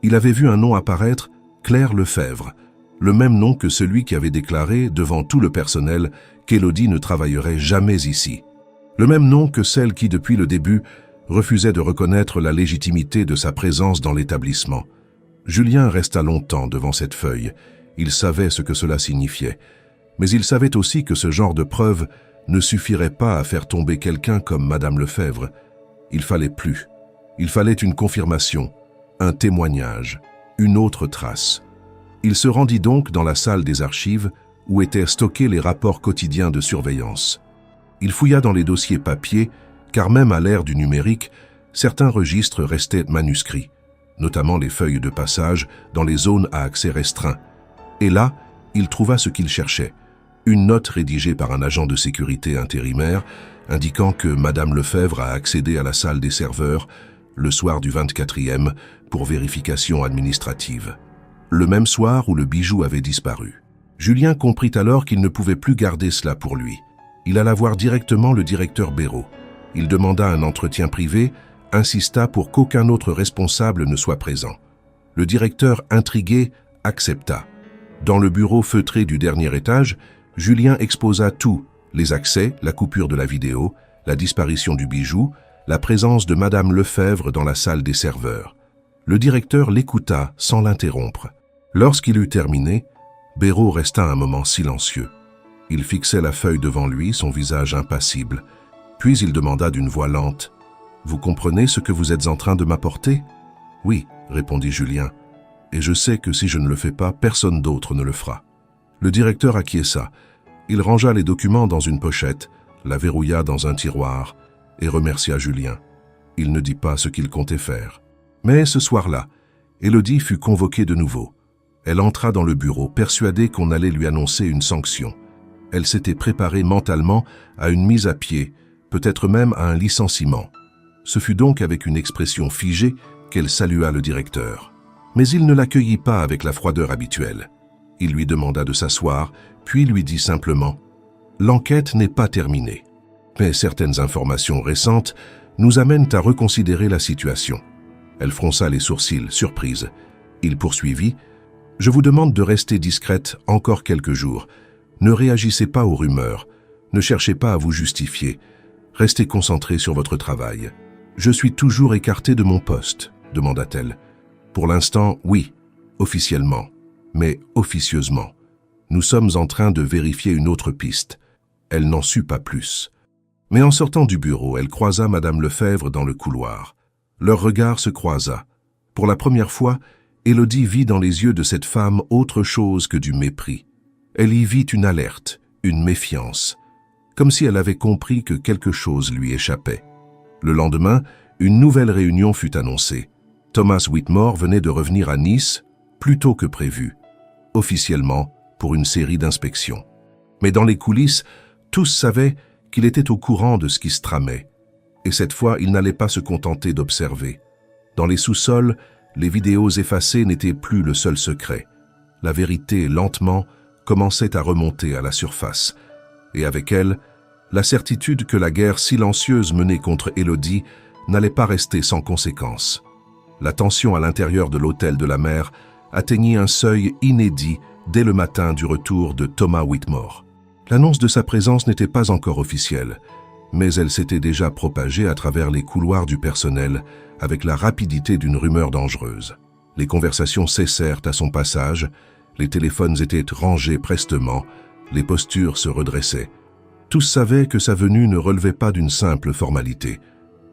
il avait vu un nom apparaître, Claire Lefebvre, le même nom que celui qui avait déclaré, devant tout le personnel, qu'Élodie ne travaillerait jamais ici. Le même nom que celle qui, depuis le début, refusait de reconnaître la légitimité de sa présence dans l'établissement. Julien resta longtemps devant cette feuille. Il savait ce que cela signifiait. Mais il savait aussi que ce genre de preuve ne suffirait pas à faire tomber quelqu'un comme Madame Lefebvre. Il fallait plus. Il fallait une confirmation, un témoignage, une autre trace. Il se rendit donc dans la salle des archives où étaient stockés les rapports quotidiens de surveillance. Il fouilla dans les dossiers papier, car même à l'ère du numérique, certains registres restaient manuscrits, notamment les feuilles de passage dans les zones à accès restreint. Et là, il trouva ce qu'il cherchait, une note rédigée par un agent de sécurité intérimaire indiquant que Madame Lefebvre a accédé à la salle des serveurs le soir du 24e pour vérification administrative. Le même soir où le bijou avait disparu. Julien comprit alors qu'il ne pouvait plus garder cela pour lui. Il alla voir directement le directeur Béraud. Il demanda un entretien privé, insista pour qu'aucun autre responsable ne soit présent. Le directeur, intrigué, accepta. Dans le bureau feutré du dernier étage, Julien exposa tout, les accès, la coupure de la vidéo, la disparition du bijou, la présence de Madame Lefebvre dans la salle des serveurs. Le directeur l'écouta sans l'interrompre. Lorsqu'il eut terminé, Béraud resta un moment silencieux. Il fixait la feuille devant lui, son visage impassible. Puis il demanda d'une voix lente, « Vous comprenez ce que vous êtes en train de m'apporter ?»« Oui, » répondit Julien, « et je sais que si je ne le fais pas, personne d'autre ne le fera. » Le directeur acquiesça. Il rangea les documents dans une pochette, la verrouilla dans un tiroir et remercia Julien. Il ne dit pas ce qu'il comptait faire. Mais ce soir-là, Élodie fut convoquée de nouveau. Elle entra dans le bureau, persuadée qu'on allait lui annoncer une sanction. Elle s'était préparée mentalement à une mise à pied, peut-être même à un licenciement. Ce fut donc avec une expression figée qu'elle salua le directeur. Mais il ne l'accueillit pas avec la froideur habituelle. Il lui demanda de s'asseoir, puis lui dit simplement « L'enquête n'est pas terminée, mais certaines informations récentes nous amènent à reconsidérer la situation. » Elle fronça les sourcils, surprise. Il poursuivit « Je vous demande de rester discrète encore quelques jours. Ne réagissez pas aux rumeurs. Ne cherchez pas à vous justifier. Restez concentré sur votre travail. »« Je suis toujours écartée de mon poste » demanda-t-elle. « Pour l'instant, oui, officiellement, mais officieusement. Nous sommes en train de vérifier une autre piste. » Elle n'en sut pas plus. Mais en sortant du bureau, elle croisa Madame Lefebvre dans le couloir. Leur regard se croisa. Pour la première fois, Élodie vit dans les yeux de cette femme autre chose que du mépris. Elle y vit une alerte, une méfiance, comme si elle avait compris que quelque chose lui échappait. Le lendemain, une nouvelle réunion fut annoncée. Thomas Whitmore venait de revenir à Nice, plus tôt que prévu, officiellement pour une série d'inspections. Mais dans les coulisses, tous savaient qu'il était au courant de ce qui se tramait. Et cette fois, il n'allait pas se contenter d'observer. Dans les sous-sols, les vidéos effacées n'étaient plus le seul secret. La vérité, lentement, commençait à remonter à la surface. Et avec elle, la certitude que la guerre silencieuse menée contre Élodie n'allait pas rester sans conséquence. La tension à l'intérieur de l'hôtel de la mer atteignit un seuil inédit dès le matin du retour de Thomas Whitmore. L'annonce de sa présence n'était pas encore officielle, mais elle s'était déjà propagée à travers les couloirs du personnel avec la rapidité d'une rumeur dangereuse. Les conversations cessèrent à son passage, les téléphones étaient rangés prestement, les postures se redressaient. Tous savaient que sa venue ne relevait pas d'une simple formalité.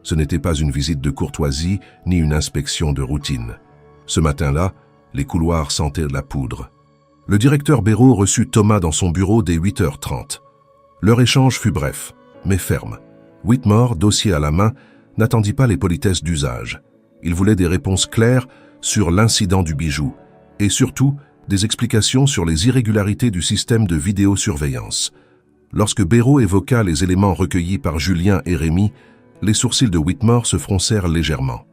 Ce n'était pas une visite de courtoisie ni une inspection de routine. Ce matin-là, les couloirs sentaient la poudre. Le directeur Béraud reçut Thomas dans son bureau dès 8h30. Leur échange fut bref, mais ferme. Whitmore, dossier à la main, n'attendit pas les politesses d'usage. Il voulait des réponses claires sur l'incident du bijou et surtout des explications sur les irrégularités du système de vidéosurveillance. Lorsque Béraud évoqua les éléments recueillis par Julien et Rémy, les sourcils de Whitmore se froncèrent légèrement.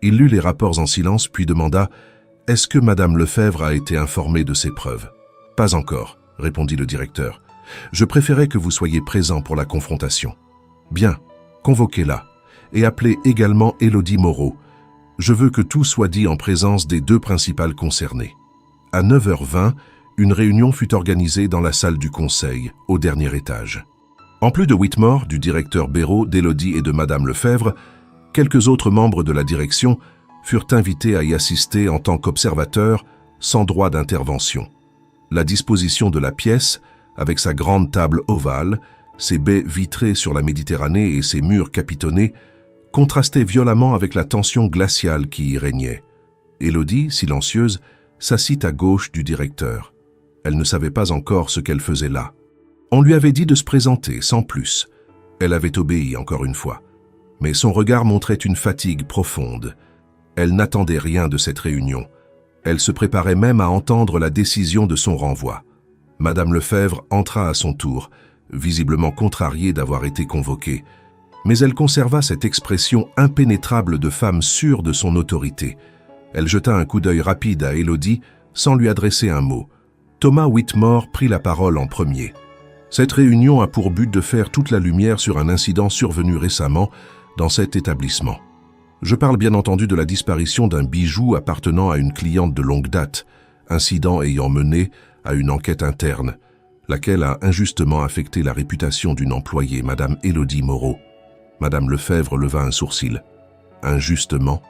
Il lut les rapports en silence puis demanda « Est-ce que Madame Lefebvre a été informée de ces preuves ?»« Pas encore », répondit le directeur. « Je préférais que vous soyez présent pour la confrontation. »« Bien, convoquez-la et appelez également Élodie Moreau. Je veux que tout soit dit en présence des deux principales concernées. » À 9h20, une réunion fut organisée dans la salle du conseil, au dernier étage. En plus de Whitmore, du directeur Béraud, d'Élodie et de Madame Lefebvre, quelques autres membres de la direction furent invités à y assister en tant qu'observateurs, sans droit d'intervention. La disposition de la pièce, avec sa grande table ovale, ses baies vitrées sur la Méditerranée et ses murs capitonnés, contrastait violemment avec la tension glaciale qui y régnait. Élodie, silencieuse, s'assit à gauche du directeur. Elle ne savait pas encore ce qu'elle faisait là. On lui avait dit de se présenter, sans plus. Elle avait obéi encore une fois. Mais son regard montrait une fatigue profonde. Elle n'attendait rien de cette réunion. Elle se préparait même à entendre la décision de son renvoi. Madame Lefebvre entra à son tour, visiblement contrariée d'avoir été convoquée. Mais elle conserva cette expression impénétrable de femme sûre de son autorité. Elle jeta un coup d'œil rapide à Élodie, sans lui adresser un mot. Thomas Whitmore prit la parole en premier. Cette réunion a pour but de faire toute la lumière sur un incident survenu récemment dans cet établissement. Je parle bien entendu de la disparition d'un bijou appartenant à une cliente de longue date, incident ayant mené à une enquête interne, laquelle a injustement affecté la réputation d'une employée, Madame Élodie Moreau. Madame Lefebvre leva un sourcil. Injustement,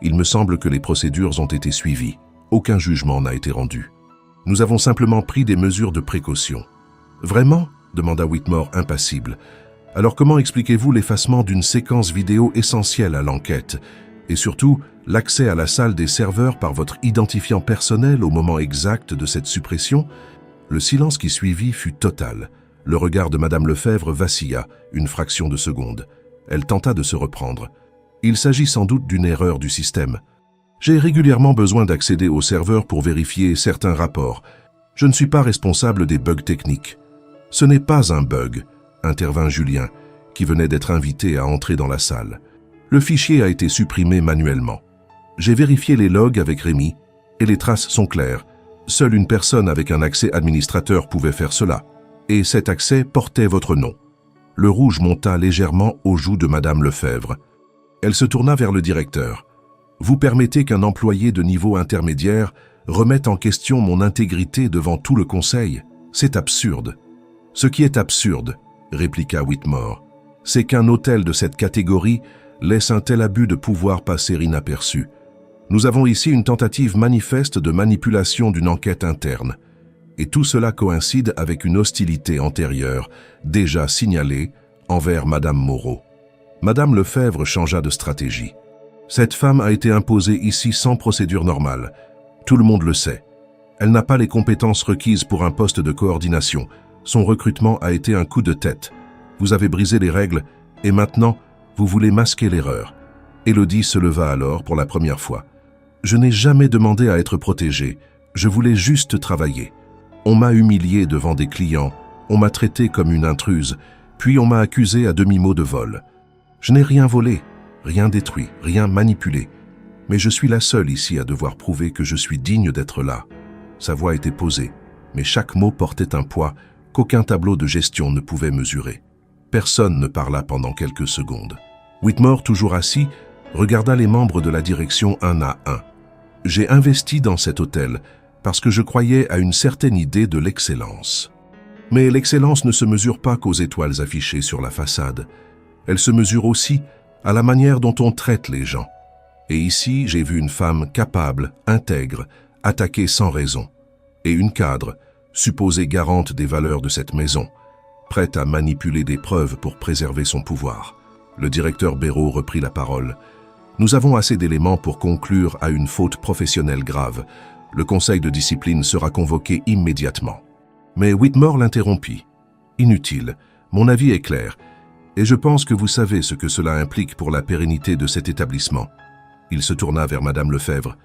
il me semble que les procédures ont été suivies. Aucun jugement n'a été rendu. Nous avons simplement pris des mesures de précaution. Vraiment ? Demanda Whitmore impassible. Alors comment expliquez-vous l'effacement d'une séquence vidéo essentielle à l'enquête et surtout l'accès à la salle des serveurs par votre identifiant personnel au moment exact de cette suppression ? Le silence qui suivit fut total. Le regard de Madame Lefebvre vacilla une fraction de seconde. Elle tenta de se reprendre. Il s'agit sans doute d'une erreur du système. J'ai régulièrement besoin d'accéder au serveur pour vérifier certains rapports. Je ne suis pas responsable des bugs techniques. Ce n'est pas un bug, intervint Julien, qui venait d'être invité à entrer dans la salle. Le fichier a été supprimé manuellement. J'ai vérifié les logs avec Rémy et les traces sont claires. Seule une personne avec un accès administrateur pouvait faire cela. Et cet accès portait votre nom. Le rouge monta légèrement aux joues de Madame Lefebvre. Elle se tourna vers le directeur. Vous permettez qu'un employé de niveau intermédiaire remette en question mon intégrité devant tout le conseil? C'est absurde. Ce qui est absurde, répliqua Whitmore, c'est qu'un hôtel de cette catégorie laisse un tel abus de pouvoir passer inaperçu. Nous avons ici une tentative manifeste de manipulation d'une enquête interne. Et tout cela coïncide avec une hostilité antérieure, déjà signalée, envers Madame Moreau. Madame Lefebvre changea de stratégie. Cette femme a été imposée ici sans procédure normale. Tout le monde le sait. Elle n'a pas les compétences requises pour un poste de coordination. Son recrutement a été un coup de tête. Vous avez brisé les règles et maintenant, vous voulez masquer l'erreur. Élodie se leva alors pour la première fois. Je n'ai jamais demandé à être protégée. Je voulais juste travailler. On m'a humiliée devant des clients. On m'a traitée comme une intruse. Puis on m'a accusée à demi-mot de vol. Je n'ai rien volé, rien détruit, rien manipulé. Mais je suis la seule ici à devoir prouver que je suis digne d'être là. Sa voix était posée, mais chaque mot portait un poids qu'aucun tableau de gestion ne pouvait mesurer. Personne ne parla pendant quelques secondes. Whitmore, toujours assis, regarda les membres de la direction un à un. J'ai investi dans cet hôtel parce que je croyais à une certaine idée de l'excellence. Mais l'excellence ne se mesure pas qu'aux étoiles affichées sur la façade. Elle se mesure aussi à la manière dont on traite les gens. Et ici, j'ai vu une femme capable, intègre, attaquée sans raison. Et une cadre, supposée garante des valeurs de cette maison, prête à manipuler des preuves pour préserver son pouvoir. Le directeur Béraud reprit la parole. Nous avons assez d'éléments pour conclure à une faute professionnelle grave. Le conseil de discipline sera convoqué immédiatement. Mais Whitmore l'interrompit. Inutile, mon avis est clair, et je pense que vous savez ce que cela implique pour la pérennité de cet établissement. Il se tourna vers Madame Lefebvre.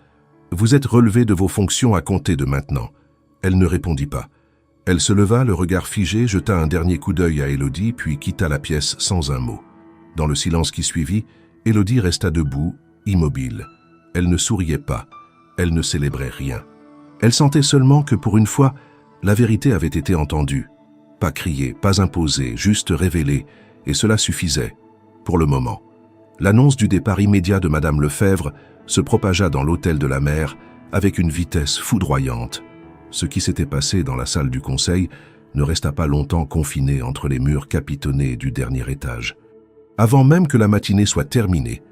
Vous êtes relevée de vos fonctions à compter de maintenant. Elle ne répondit pas. Elle se leva, le regard figé, jeta un dernier coup d'œil à Élodie, puis quitta la pièce sans un mot. Dans le silence qui suivit, Élodie resta debout, immobile. Elle ne souriait pas, elle ne célébrait rien. Elle sentait seulement que pour une fois, la vérité avait été entendue. Pas criée, pas imposée, juste révélée, et cela suffisait, pour le moment. L'annonce du départ immédiat de Madame Lefebvre se propagea dans l'hôtel de la mère avec une vitesse foudroyante. Ce qui s'était passé dans la salle du conseil ne resta pas longtemps confiné entre les murs capitonnés du dernier étage. Avant même que la matinée soit terminée,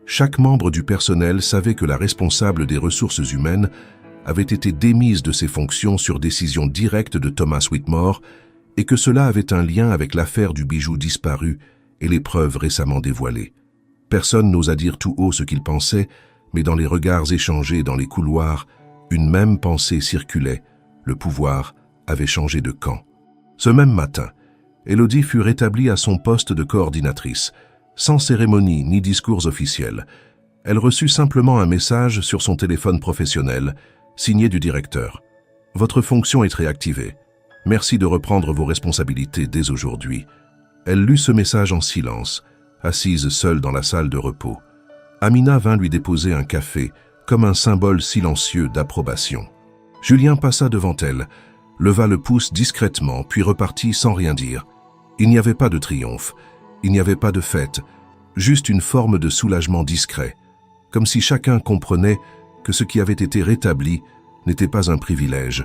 chaque membre du personnel savait que la responsable des ressources humaines avait été démise de ses fonctions sur décision directe de Thomas Whitmore et que cela avait un lien avec l'affaire du bijou disparu et les preuves récemment dévoilées. Personne n'osa dire tout haut ce qu'il pensait, mais dans les regards échangés dans les couloirs, une même pensée circulait. Le pouvoir avait changé de camp. Ce même matin, Élodie fut rétablie à son poste de coordinatrice, sans cérémonie ni discours officiels. Elle reçut simplement un message sur son téléphone professionnel, signé du directeur. « Votre fonction est réactivée. Merci de reprendre vos responsabilités dès aujourd'hui. » Elle lut ce message en silence, assise seule dans la salle de repos. Amina vint lui déposer un café, comme un symbole silencieux d'approbation. Julien passa devant elle, leva le pouce discrètement, puis repartit sans rien dire. Il n'y avait pas de triomphe, il n'y avait pas de fête, juste une forme de soulagement discret, comme si chacun comprenait que ce qui avait été rétabli n'était pas un privilège,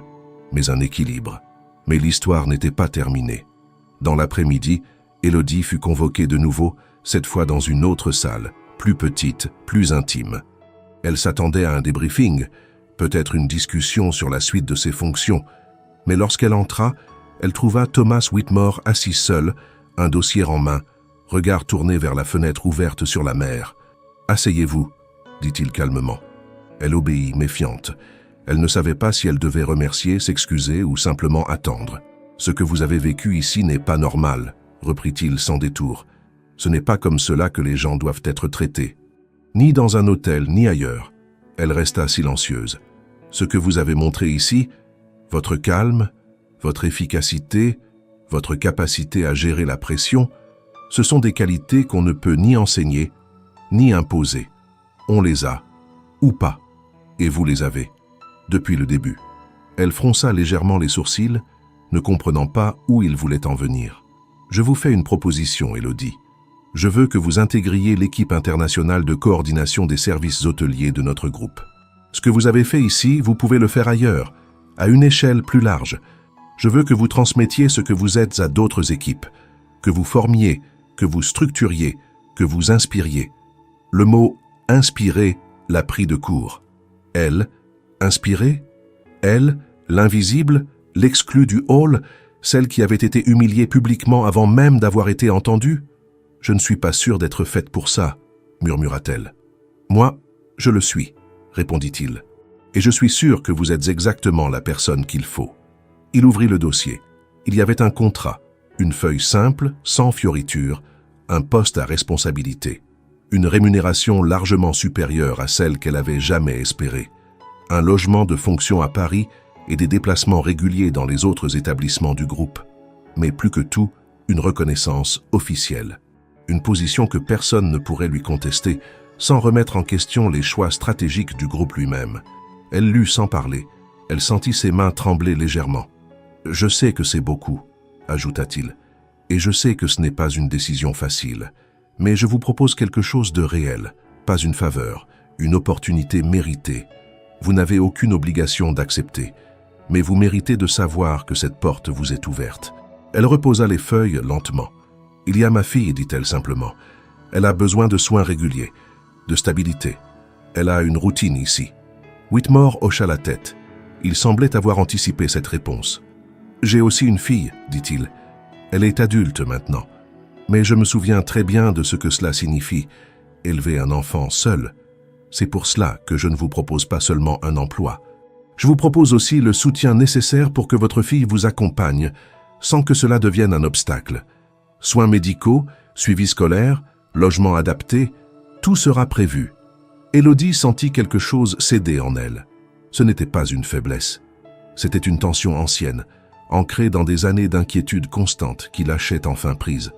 mais un équilibre. Mais l'histoire n'était pas terminée. Dans l'après-midi, Élodie fut convoquée de nouveau, cette fois dans une autre salle, plus petite, plus intime. Elle s'attendait à un débriefing, peut-être une discussion sur la suite de ses fonctions, mais lorsqu'elle entra, elle trouva Thomas Whitmore assis seul, un dossier en main, regard tourné vers la fenêtre ouverte sur la mer. « Asseyez-vous », dit-il calmement. Elle obéit, méfiante. Elle ne savait pas si elle devait remercier, s'excuser ou simplement attendre. « Ce que vous avez vécu ici n'est pas normal », reprit-il sans détour. « Ce n'est pas comme cela que les gens doivent être traités. Ni dans un hôtel, ni ailleurs. » Elle resta silencieuse. « Ce que vous avez montré ici, votre calme, votre efficacité, votre capacité à gérer la pression, ce sont des qualités qu'on ne peut ni enseigner, ni imposer. On les a, ou pas, et vous les avez, depuis le début. » Elle fronça légèrement les sourcils, ne comprenant pas où il voulait en venir. « Je vous fais une proposition, Élodie. Je veux que vous intégriez l'équipe internationale de coordination des services hôteliers de notre groupe. Ce que vous avez fait ici, vous pouvez le faire ailleurs, à une échelle plus large. Je veux que vous transmettiez ce que vous êtes à d'autres équipes, que vous formiez, que vous structuriez, que vous inspiriez. » Le mot « inspirer » l'a pris de court. Elle, inspirée? Elle, l'invisible, l'exclue du hall, celle qui avait été humiliée publiquement avant même d'avoir été entendue? « Je ne suis pas sûre d'être faite pour ça, » murmura-t-elle. « Moi, je le suis, » répondit-il. « Et je suis sûre que vous êtes exactement la personne qu'il faut. » Il ouvrit le dossier. Il y avait un contrat, une feuille simple, sans fioriture, un poste à responsabilité, une rémunération largement supérieure à celle qu'elle avait jamais espérée, un logement de fonction à Paris et des déplacements réguliers dans les autres établissements du groupe, mais plus que tout, une reconnaissance officielle, une position que personne ne pourrait lui contester sans remettre en question les choix stratégiques du groupe lui-même. Elle lut sans parler, elle sentit ses mains trembler légèrement. « Je sais que c'est beaucoup », ajouta-t-il, « et je sais que ce n'est pas une décision facile, mais je vous propose quelque chose de réel, pas une faveur, une opportunité méritée. Vous n'avez aucune obligation d'accepter, mais vous méritez de savoir que cette porte vous est ouverte. Elle reposa les feuilles lentement. « Il y a ma fille, dit-elle simplement. Elle a besoin de soins réguliers, de stabilité. Elle a une routine ici. » Whitmore hocha la tête. Il semblait avoir anticipé cette réponse. « J'ai aussi une fille, dit-il. Elle est adulte maintenant. Mais je me souviens très bien de ce que cela signifie, élever un enfant seul. C'est pour cela que je ne vous propose pas seulement un emploi. Je vous propose aussi le soutien nécessaire pour que votre fille vous accompagne, sans que cela devienne un obstacle. Soins médicaux, suivi scolaire, logement adapté, tout sera prévu. » Élodie sentit quelque chose céder en elle. Ce n'était pas une faiblesse. C'était une tension ancienne, ancrée dans des années d'inquiétude constante qui lâchait enfin prise.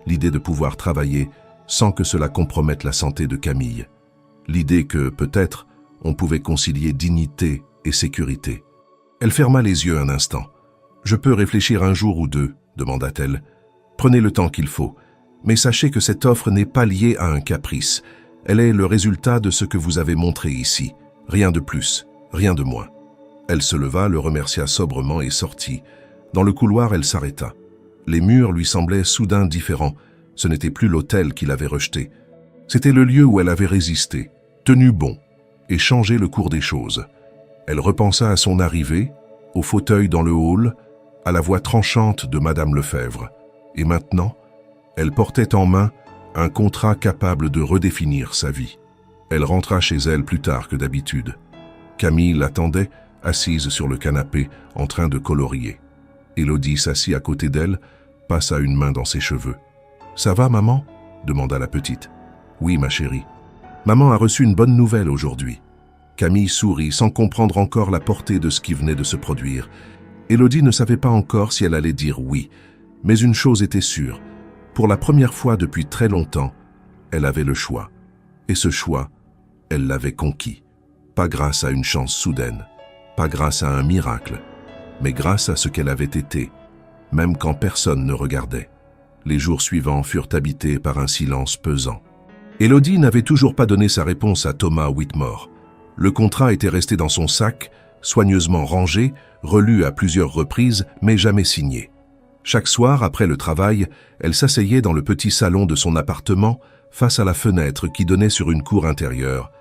L'idée de pouvoir travailler sans que cela compromette la santé de Camille. L'idée que, peut-être, on pouvait concilier dignité et sécurité. Elle ferma les yeux un instant. « Je peux réfléchir un jour ou deux, demanda-t-elle. Prenez le temps qu'il faut, mais sachez que cette offre n'est pas liée à un caprice. Elle est le résultat de ce que vous avez montré ici. Rien de plus, rien de moins. » Elle se leva, le remercia sobrement et sortit. Dans le couloir, elle s'arrêta. Les murs lui semblaient soudain différents. Ce n'était plus l'hôtel qu'il avait rejeté. C'était le lieu où elle avait résisté, tenu bon, et changé le cours des choses. Elle repensa à son arrivée, au fauteuil dans le hall, à la voix tranchante de Madame Lefebvre. Et maintenant, elle portait en main un contrat capable de redéfinir sa vie. Elle rentra chez elle plus tard que d'habitude. Camille l'attendait, assise sur le canapé, en train de colorier. Élodie s'assit à côté d'elle, passa une main dans ses cheveux. « Ça va, maman ?» demanda la petite. « Oui, ma chérie. Maman a reçu une bonne nouvelle aujourd'hui. » Camille sourit sans comprendre encore la portée de ce qui venait de se produire. Élodie ne savait pas encore si elle allait dire oui, mais une chose était sûre. Pour la première fois depuis très longtemps, elle avait le choix. Et ce choix, elle l'avait conquis. Pas grâce à une chance soudaine, pas grâce à un miracle, mais grâce à ce qu'elle avait été, même quand personne ne regardait. Les jours suivants furent habités par un silence pesant. Élodie n'avait toujours pas donné sa réponse à Thomas Whitmore. Le contrat était resté dans son sac, soigneusement rangé, relu à plusieurs reprises, mais jamais signé. Chaque soir, après le travail, elle s'asseyait dans le petit salon de son appartement, face à la fenêtre qui donnait sur une cour intérieure,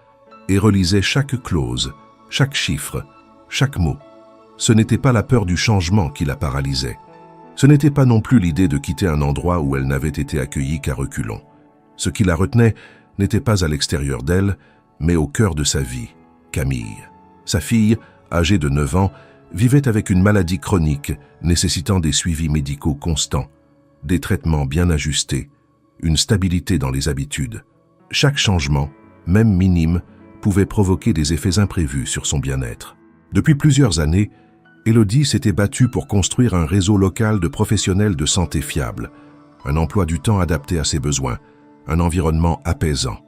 et relisait chaque clause, chaque chiffre, chaque mot. Ce n'était pas la peur du changement qui la paralysait. Ce n'était pas non plus l'idée de quitter un endroit où elle n'avait été accueillie qu'à reculons. Ce qui la retenait n'était pas à l'extérieur d'elle, mais au cœur de sa vie, Camille. Sa fille, âgée de 9 ans, vivait avec une maladie chronique nécessitant des suivis médicaux constants, des traitements bien ajustés, une stabilité dans les habitudes. Chaque changement, même minime, pouvait provoquer des effets imprévus sur son bien-être. Depuis plusieurs années, Élodie s'était battue pour construire un réseau local de professionnels de santé fiables, un emploi du temps adapté à ses besoins, un environnement apaisant.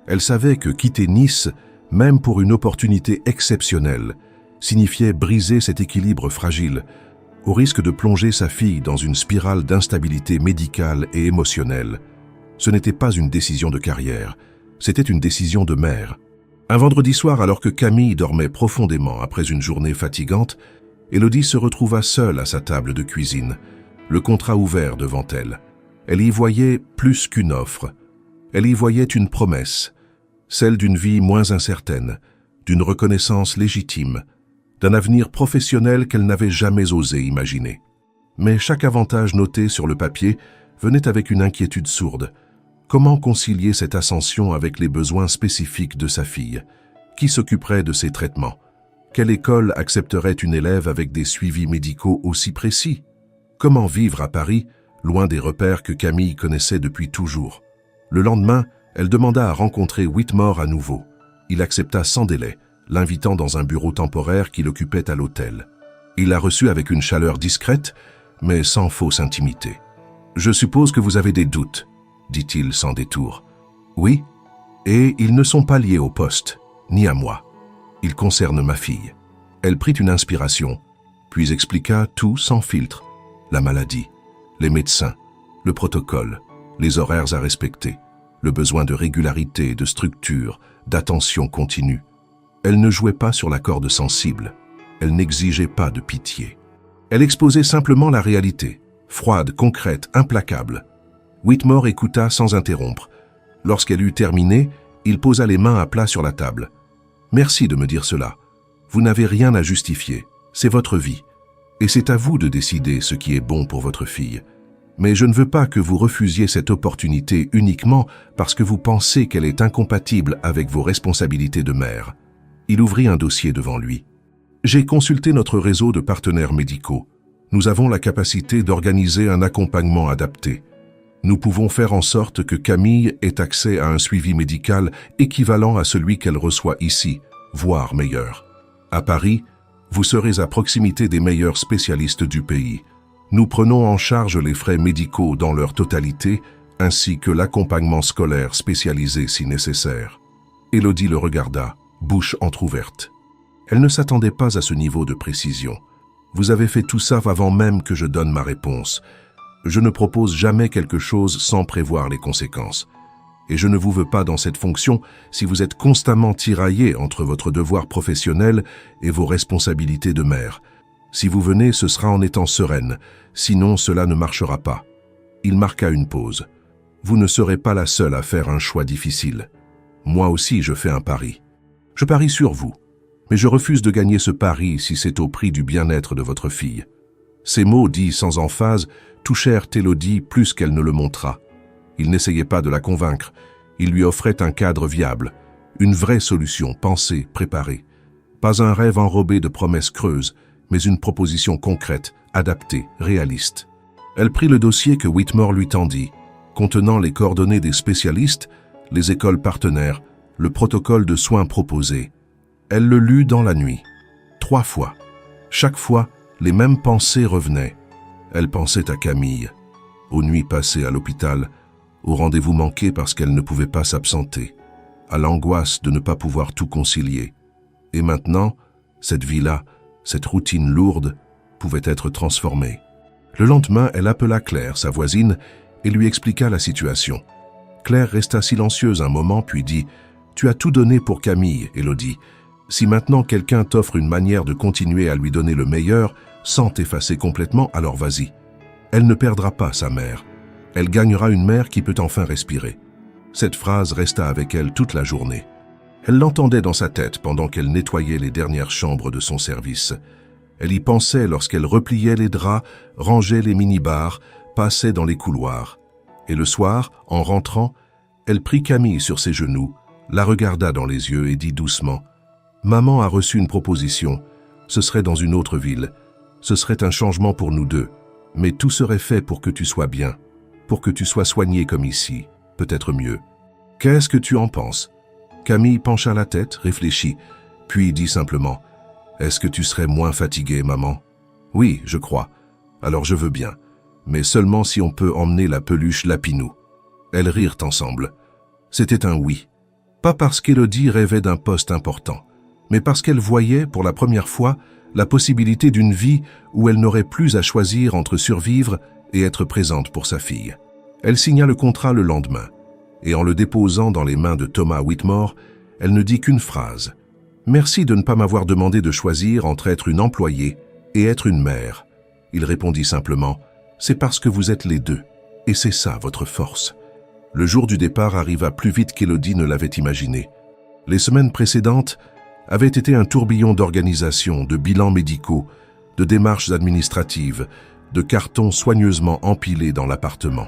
Elle savait que quitter Nice, même pour une opportunité exceptionnelle, signifiait briser cet équilibre fragile, au risque de plonger sa fille dans une spirale d'instabilité médicale et émotionnelle. Ce n'était pas une décision de carrière, c'était une décision de mère. Un vendredi soir, alors que Camille dormait profondément après une journée fatigante, Élodie se retrouva seule à sa table de cuisine, le contrat ouvert devant elle. Elle y voyait plus qu'une offre. Elle y voyait une promesse, celle d'une vie moins incertaine, d'une reconnaissance légitime, d'un avenir professionnel qu'elle n'avait jamais osé imaginer. Mais chaque avantage noté sur le papier venait avec une inquiétude sourde. Comment concilier cette ascension avec les besoins spécifiques de sa fille? Qui s'occuperait de ses traitements? Quelle école accepterait une élève avec des suivis médicaux aussi précis? Comment vivre à Paris, loin des repères que Camille connaissait depuis toujours? Le lendemain, elle demanda à rencontrer Whitmore à nouveau. Il accepta sans délai, l'invitant dans un bureau temporaire qu'il occupait à l'hôtel. Il la reçut avec une chaleur discrète, mais sans fausse intimité. « Je suppose que vous avez des doutes », dit-il sans détour. « Oui, et ils ne sont pas liés au poste, ni à moi. Ils concernent ma fille. » Elle prit une inspiration, puis expliqua tout sans filtre. La maladie, les médecins, le protocole, les horaires à respecter, le besoin de régularité, de structure, d'attention continue. Elle ne jouait pas sur la corde sensible. Elle n'exigeait pas de pitié. Elle exposait simplement la réalité, froide, concrète, implacable. Whitmore écouta sans interrompre. Lorsqu'elle eut terminé, il posa les mains à plat sur la table. « Merci de me dire cela. Vous n'avez rien à justifier. C'est votre vie. Et c'est à vous de décider ce qui est bon pour votre fille. Mais je ne veux pas que vous refusiez cette opportunité uniquement parce que vous pensez qu'elle est incompatible avec vos responsabilités de mère. » Il ouvrit un dossier devant lui. « J'ai consulté notre réseau de partenaires médicaux. Nous avons la capacité d'organiser un accompagnement adapté. Nous pouvons faire en sorte que Camille ait accès à un suivi médical équivalent à celui qu'elle reçoit ici, voire meilleur. À Paris, vous serez à proximité des meilleurs spécialistes du pays. Nous prenons en charge les frais médicaux dans leur totalité, ainsi que l'accompagnement scolaire spécialisé si nécessaire. » Élodie le regarda, bouche entr'ouverte. Elle ne s'attendait pas à ce niveau de précision. « Vous avez fait tout ça avant même que je donne ma réponse. Je ne propose jamais quelque chose sans prévoir les conséquences. Et je ne vous veux pas dans cette fonction si vous êtes constamment tiraillé entre votre devoir professionnel et vos responsabilités de mère. Si vous venez, ce sera en étant sereine, sinon cela ne marchera pas. » Il marqua une pause. « Vous ne serez pas la seule à faire un choix difficile. Moi aussi, je fais un pari. Je parie sur vous, mais je refuse de gagner ce pari si c'est au prix du bien-être de votre fille. » Ces mots, dits sans emphase, touchèrent Élodie plus qu'elle ne le montra. Il n'essayait pas de la convaincre. Il lui offrait un cadre viable, une vraie solution pensée, préparée. Pas un rêve enrobé de promesses creuses, mais une proposition concrète, adaptée, réaliste. Elle prit le dossier que Whitmore lui tendit, contenant les coordonnées des spécialistes, les écoles partenaires, le protocole de soins proposé. Elle le lut dans la nuit, 3 fois. Chaque fois, les mêmes pensées revenaient. Elle pensait à Camille, aux nuits passées à l'hôpital, au rendez-vous manqué parce qu'elle ne pouvait pas s'absenter, à l'angoisse de ne pas pouvoir tout concilier. Et maintenant, cette vie-là, cette routine lourde, pouvait être transformée. Le lendemain, elle appela Claire, sa voisine, et lui expliqua la situation. Claire resta silencieuse un moment, puis dit « Tu as tout donné pour Camille, Élodie. Si maintenant quelqu'un t'offre une manière de continuer à lui donner le meilleur, sans t'effacer complètement, alors vas-y. Elle ne perdra pas sa mère. Elle gagnera une mère qui peut enfin respirer. » Cette phrase resta avec elle toute la journée. Elle l'entendait dans sa tête pendant qu'elle nettoyait les dernières chambres de son service. Elle y pensait lorsqu'elle repliait les draps, rangeait les mini-bars, passait dans les couloirs. Et le soir, en rentrant, elle prit Camille sur ses genoux, la regarda dans les yeux et dit doucement « Maman a reçu une proposition. Ce serait dans une autre ville. Ce serait un changement pour nous deux. Mais tout serait fait pour que tu sois bien, pour que tu sois soignée comme ici, peut-être mieux. Qu'est-ce que tu en penses ?» Camille pencha la tête, réfléchit, puis dit simplement « Est-ce que tu serais moins fatiguée, maman ?»« Oui, je crois. Alors je veux bien. Mais seulement si on peut emmener la peluche Lapinou. » Elles rirent ensemble. C'était un oui. Pas parce qu'Élodie rêvait d'un poste important, mais parce qu'elle voyait, pour la première fois, la possibilité d'une vie où elle n'aurait plus à choisir entre survivre et être présente pour sa fille. Elle signa le contrat le lendemain, et en le déposant dans les mains de Thomas Whitmore, elle ne dit qu'une phrase. « Merci de ne pas m'avoir demandé de choisir entre être une employée et être une mère. » Il répondit simplement « C'est parce que vous êtes les deux, et c'est ça votre force. » Le jour du départ arriva plus vite qu'Élodie ne l'avait imaginé. Les semaines précédentes avaient été un tourbillon d'organisation, de bilans médicaux, de démarches administratives, de cartons soigneusement empilés dans l'appartement.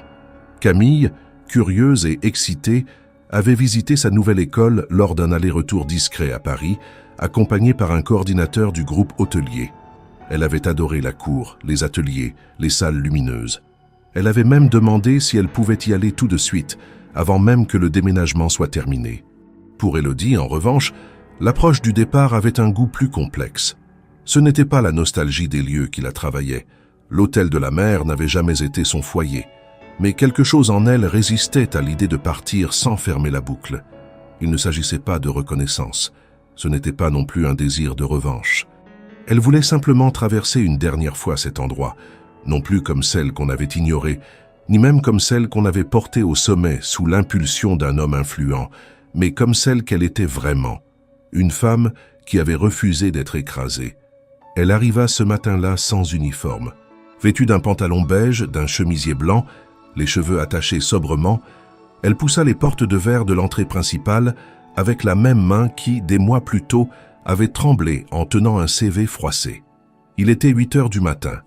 Camille, curieuse et excitée, avait visité sa nouvelle école lors d'un aller-retour discret à Paris, accompagnée par un coordinateur du groupe hôtelier. Elle avait adoré la cour, les ateliers, les salles lumineuses. Elle avait même demandé si elle pouvait y aller tout de suite, avant même que le déménagement soit terminé. Pour Élodie, en revanche, l'approche du départ avait un goût plus complexe. Ce n'était pas la nostalgie des lieux qui la travaillait. L'hôtel de la mère n'avait jamais été son foyer. Mais quelque chose en elle résistait à l'idée de partir sans fermer la boucle. Il ne s'agissait pas de reconnaissance. Ce n'était pas non plus un désir de revanche. Elle voulait simplement traverser une dernière fois cet endroit, non plus comme celle qu'on avait ignorée, ni même comme celle qu'on avait portée au sommet sous l'impulsion d'un homme influent, mais comme celle qu'elle était vraiment, Une femme qui avait refusé d'être écrasée. Elle arriva ce matin-là sans uniforme. Vêtue d'un pantalon beige, d'un chemisier blanc, les cheveux attachés sobrement, elle poussa les portes de verre de l'entrée principale avec la même main qui, des mois plus tôt, avait tremblé en tenant un CV froissé. Il était 8 heures du matin.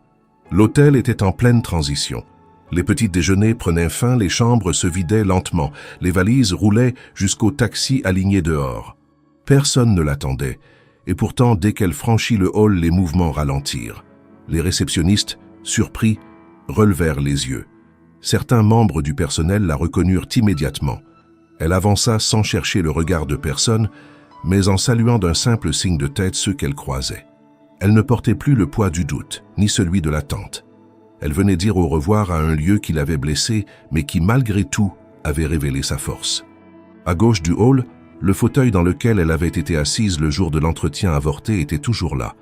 L'hôtel était en pleine transition. Les petits déjeuners prenaient fin, les chambres se vidaient lentement, les valises roulaient jusqu'au taxi aligné dehors. Personne ne l'attendait, et pourtant, dès qu'elle franchit le hall, les mouvements ralentirent. Les réceptionnistes, surpris, relevèrent les yeux. Certains membres du personnel la reconnurent immédiatement. Elle avança sans chercher le regard de personne, mais en saluant d'un simple signe de tête ceux qu'elle croisait. Elle ne portait plus le poids du doute, ni celui de l'attente. Elle venait dire au revoir à un lieu qui l'avait blessée, mais qui, malgré tout, avait révélé sa force. À gauche du hall, le fauteuil dans lequel elle avait été assise le jour de l'entretien avorté était toujours là.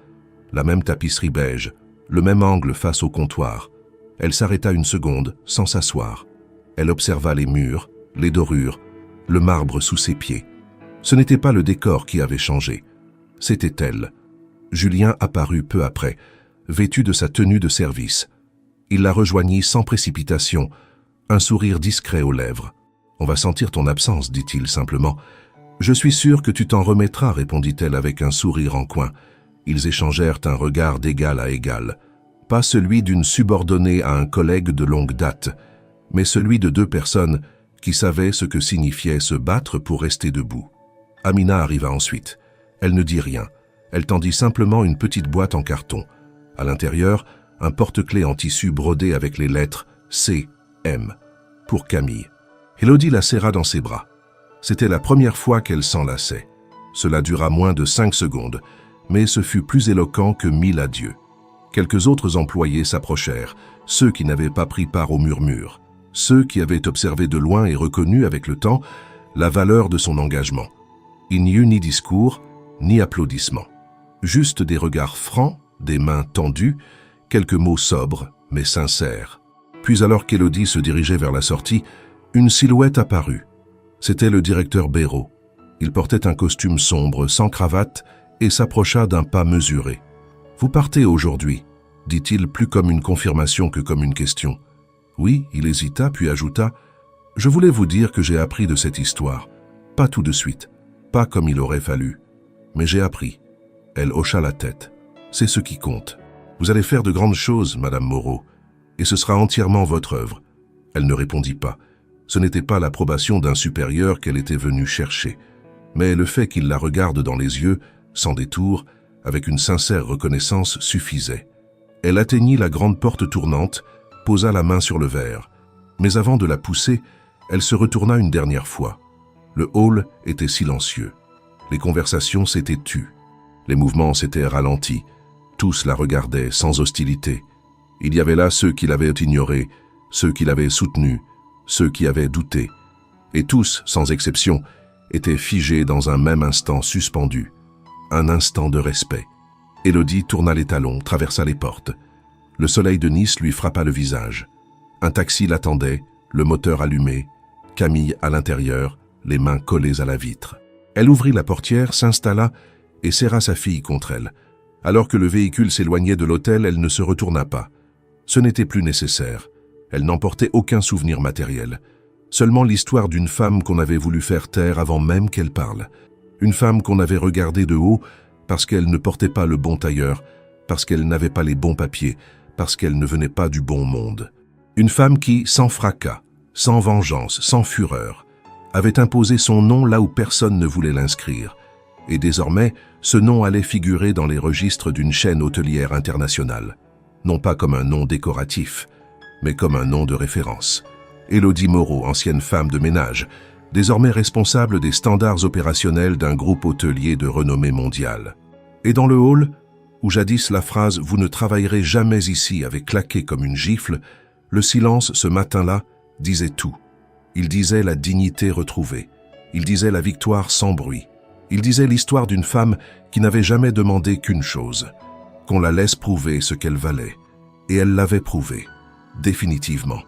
La même tapisserie beige, le même angle face au comptoir. Elle s'arrêta une seconde, sans s'asseoir. Elle observa les murs, les dorures, le marbre sous ses pieds. Ce n'était pas le décor qui avait changé. C'était elle. Julien apparut peu après, vêtu de sa tenue de service. Il la rejoignit sans précipitation, un sourire discret aux lèvres. « On va sentir ton absence, dit-il simplement. »« Je suis sûr que tu t'en remettras, répondit-elle avec un sourire en coin. » Ils échangèrent un regard d'égal à égal. Pas celui d'une subordonnée à un collègue de longue date, mais celui de deux personnes qui savaient ce que signifiait se battre pour rester debout. Amina arriva ensuite. Elle ne dit rien. Elle tendit simplement une petite boîte en carton. À l'intérieur, un porte-clés en tissu brodé avec les lettres C, M, pour Camille. Élodie la serra dans ses bras. C'était la première fois qu'elle s'enlaçait. Cela dura moins de 5 secondes, mais ce fut plus éloquent que 1000 adieux. Quelques autres employés s'approchèrent, ceux qui n'avaient pas pris part au murmure, ceux qui avaient observé de loin et reconnu avec le temps la valeur de son engagement. Il n'y eut ni discours, ni applaudissements. Juste des regards francs, des mains tendues, quelques mots sobres, mais sincères. Puis alors qu'Élodie se dirigeait vers la sortie, une silhouette apparut. C'était le directeur Béraud. Il portait un costume sombre, sans cravate, et s'approcha d'un pas mesuré. « Vous partez aujourd'hui » dit-il plus comme une confirmation que comme une question. « Oui » il hésita, puis ajouta « Je voulais vous dire que j'ai appris de cette histoire. Pas tout de suite, pas comme il aurait fallu. Mais j'ai appris. » Elle hocha la tête. « C'est ce qui compte. Vous allez faire de grandes choses, Madame Moreau, et ce sera entièrement votre œuvre. » Elle ne répondit pas. Ce n'était pas l'approbation d'un supérieur qu'elle était venue chercher, mais le fait qu'il la regarde dans les yeux, sans détour, avec une sincère reconnaissance, suffisait. Elle atteignit la grande porte tournante, posa la main sur le verre. Mais avant de la pousser, elle se retourna une dernière fois. Le hall était silencieux. Les conversations s'étaient tues. Les mouvements s'étaient ralentis. Tous la regardaient sans hostilité. Il y avait là ceux qui l'avaient ignorée, ceux qui l'avaient soutenue, ceux qui avaient douté. Et tous, sans exception, étaient figés dans un même instant suspendu. Un instant de respect. Élodie tourna les talons, traversa les portes. Le soleil de Nice lui frappa le visage. Un taxi l'attendait, le moteur allumé, Camille à l'intérieur, les mains collées à la vitre. Elle ouvrit la portière, s'installa et serra sa fille contre elle. Alors que le véhicule s'éloignait de l'hôtel, elle ne se retourna pas. Ce n'était plus nécessaire. Elle n'emportait aucun souvenir matériel. Seulement l'histoire d'une femme qu'on avait voulu faire taire avant même qu'elle parle. Une femme qu'on avait regardée de haut parce qu'elle ne portait pas le bon tailleur, parce qu'elle n'avait pas les bons papiers, parce qu'elle ne venait pas du bon monde. Une femme qui, sans fracas, sans vengeance, sans fureur, avait imposé son nom là où personne ne voulait l'inscrire. Et désormais, ce nom allait figurer dans les registres d'une chaîne hôtelière internationale. Non pas comme un nom décoratif, mais comme un nom de référence. Élodie Moreau, ancienne femme de ménage, désormais responsable des standards opérationnels d'un groupe hôtelier de renommée mondiale. Et dans le hall, où jadis la phrase « Vous ne travaillerez jamais ici » avait claqué comme une gifle, le silence ce matin-là disait tout. Il disait la dignité retrouvée. Il disait la victoire sans bruit. Il disait l'histoire d'une femme qui n'avait jamais demandé qu'une chose, qu'on la laisse prouver ce qu'elle valait. Et elle l'avait prouvé, définitivement.